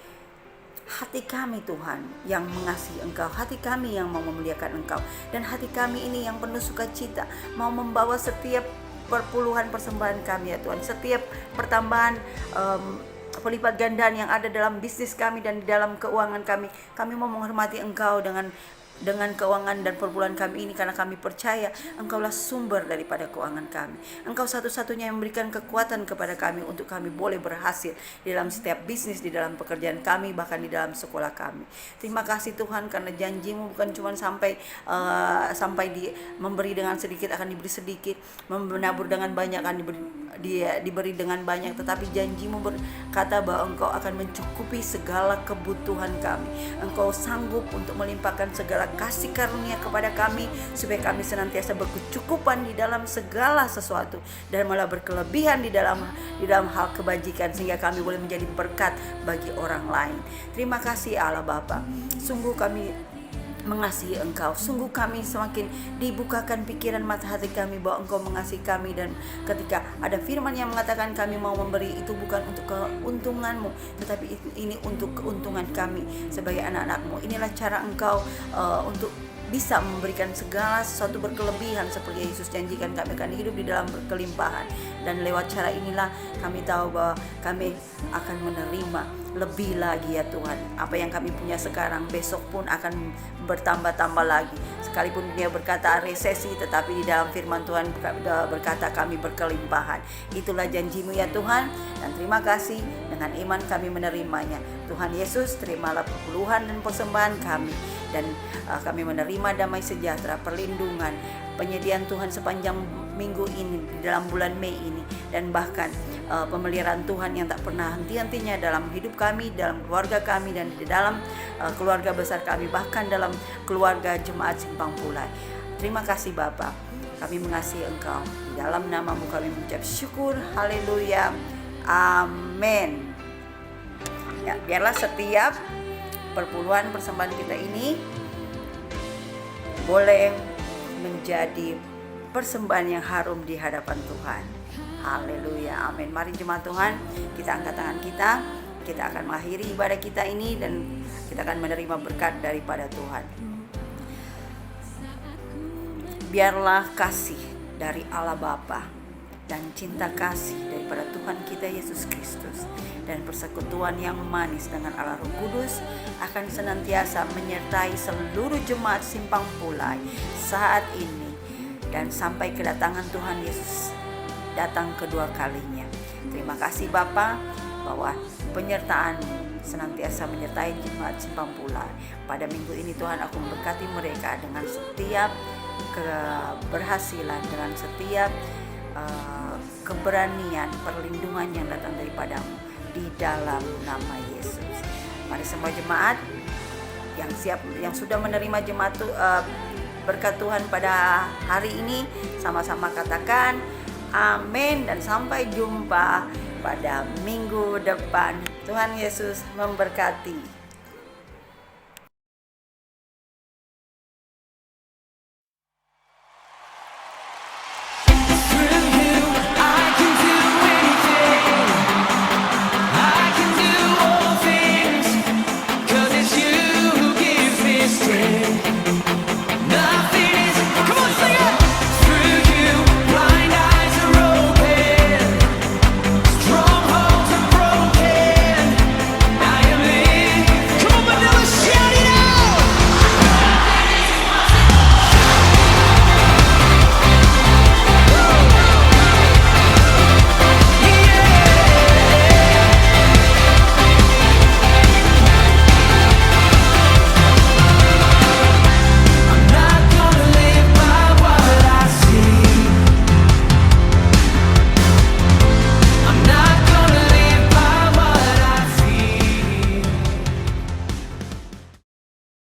hati kami Tuhan yang mengasihi Engkau, hati kami yang mau memuliakan Engkau, dan hati kami ini yang penuh sukacita mau membawa setiap perpuluhan persembahan kami ya Tuhan, setiap pertambahan pelipat gandaan yang ada dalam bisnis kami dan di dalam keuangan kami. Kami mau menghormati Engkau dengan keuangan dan perpuluhan kami ini, karena kami percaya Engkaulah sumber daripada keuangan kami. Engkau satu-satunya yang memberikan kekuatan kepada kami untuk kami boleh berhasil di dalam setiap bisnis, di dalam pekerjaan kami, bahkan di dalam sekolah kami. Terima kasih Tuhan, karena janji-Mu bukan cuma sampai memberi dengan sedikit akan diberi sedikit, menabur dengan banyak akan diberi dengan banyak, tetapi janji-Mu berkata bahwa Engkau akan mencukupi segala kebutuhan kami. Engkau sanggup untuk melimpahkan segala kasih karunia kepada kami, supaya kami senantiasa berkecukupan di dalam segala sesuatu dan malah berkelebihan di dalam hal kebajikan, sehingga kami boleh menjadi berkat bagi orang lain. Terima kasih Allah Bapa. Sungguh kami mengasihi Engkau. Sungguh kami semakin dibukakan pikiran mata hati kami bahwa Engkau mengasihi kami, dan ketika ada firman yang mengatakan kami mau memberi itu bukan untuk keuntunganmu, tetapi ini untuk keuntungan kami sebagai anak-anakmu. Inilah cara engkau untuk bisa memberikan segala sesuatu berkelebihan seperti Yesus janjikan kami akan hidup di dalam berkelimpahan. Dan lewat cara inilah kami tahu bahwa kami akan menerima lebih lagi ya Tuhan. Apa yang kami punya sekarang besok pun akan bertambah-tambah lagi. Sekalipun dunia berkata resesi, tetapi di dalam firman Tuhan berkata kami berkelimpahan. Itulah janjimu ya Tuhan, dan terima kasih dengan iman kami menerimanya. Tuhan Yesus, terimalah perpuluhan dan persembahan kami, dan kami menerima damai sejahtera, perlindungan, penyediaan Tuhan sepanjang minggu ini, di dalam bulan Mei ini, dan bahkan pemeliharaan Tuhan yang tak pernah henti-hentinya dalam hidup kami, dalam keluarga kami, dan di dalam keluarga besar kami, bahkan dalam keluarga jemaat Simpang Pulai. Terima kasih Bapa, kami mengasihi Engkau, di dalam nama-Mu kami mengucap syukur, haleluya, amin. Ya, biarlah setiap perpuluhan persembahan kita ini boleh menjadi persembahan yang harum di hadapan Tuhan. Haleluya, amin. Mari jemaat Tuhan, kita angkat tangan kita akan mengakhiri ibadah kita ini dan kita akan menerima berkat daripada Tuhan. Biarlah kasih dari Allah Bapa dan cinta kasih daripada Tuhan kita Yesus Kristus dan persekutuan yang manis dengan Allah Roh Kudus akan senantiasa menyertai seluruh jemaat Simpang Pulai saat ini dan sampai kedatangan Tuhan Yesus datang kedua kalinya. Terima kasih Bapa bahwa penyertaan senantiasa menyertai jemaat Simpang Pulai. Pada minggu ini Tuhan, aku memberkati mereka dengan setiap keberhasilan, dengan setiap keberanian, perlindungan yang datang daripadamu di dalam nama Yesus. Mari semua jemaat yang sudah menerima jemaat berkat Tuhan pada hari ini sama-sama katakan amin, dan sampai jumpa pada minggu depan. Tuhan Yesus memberkati.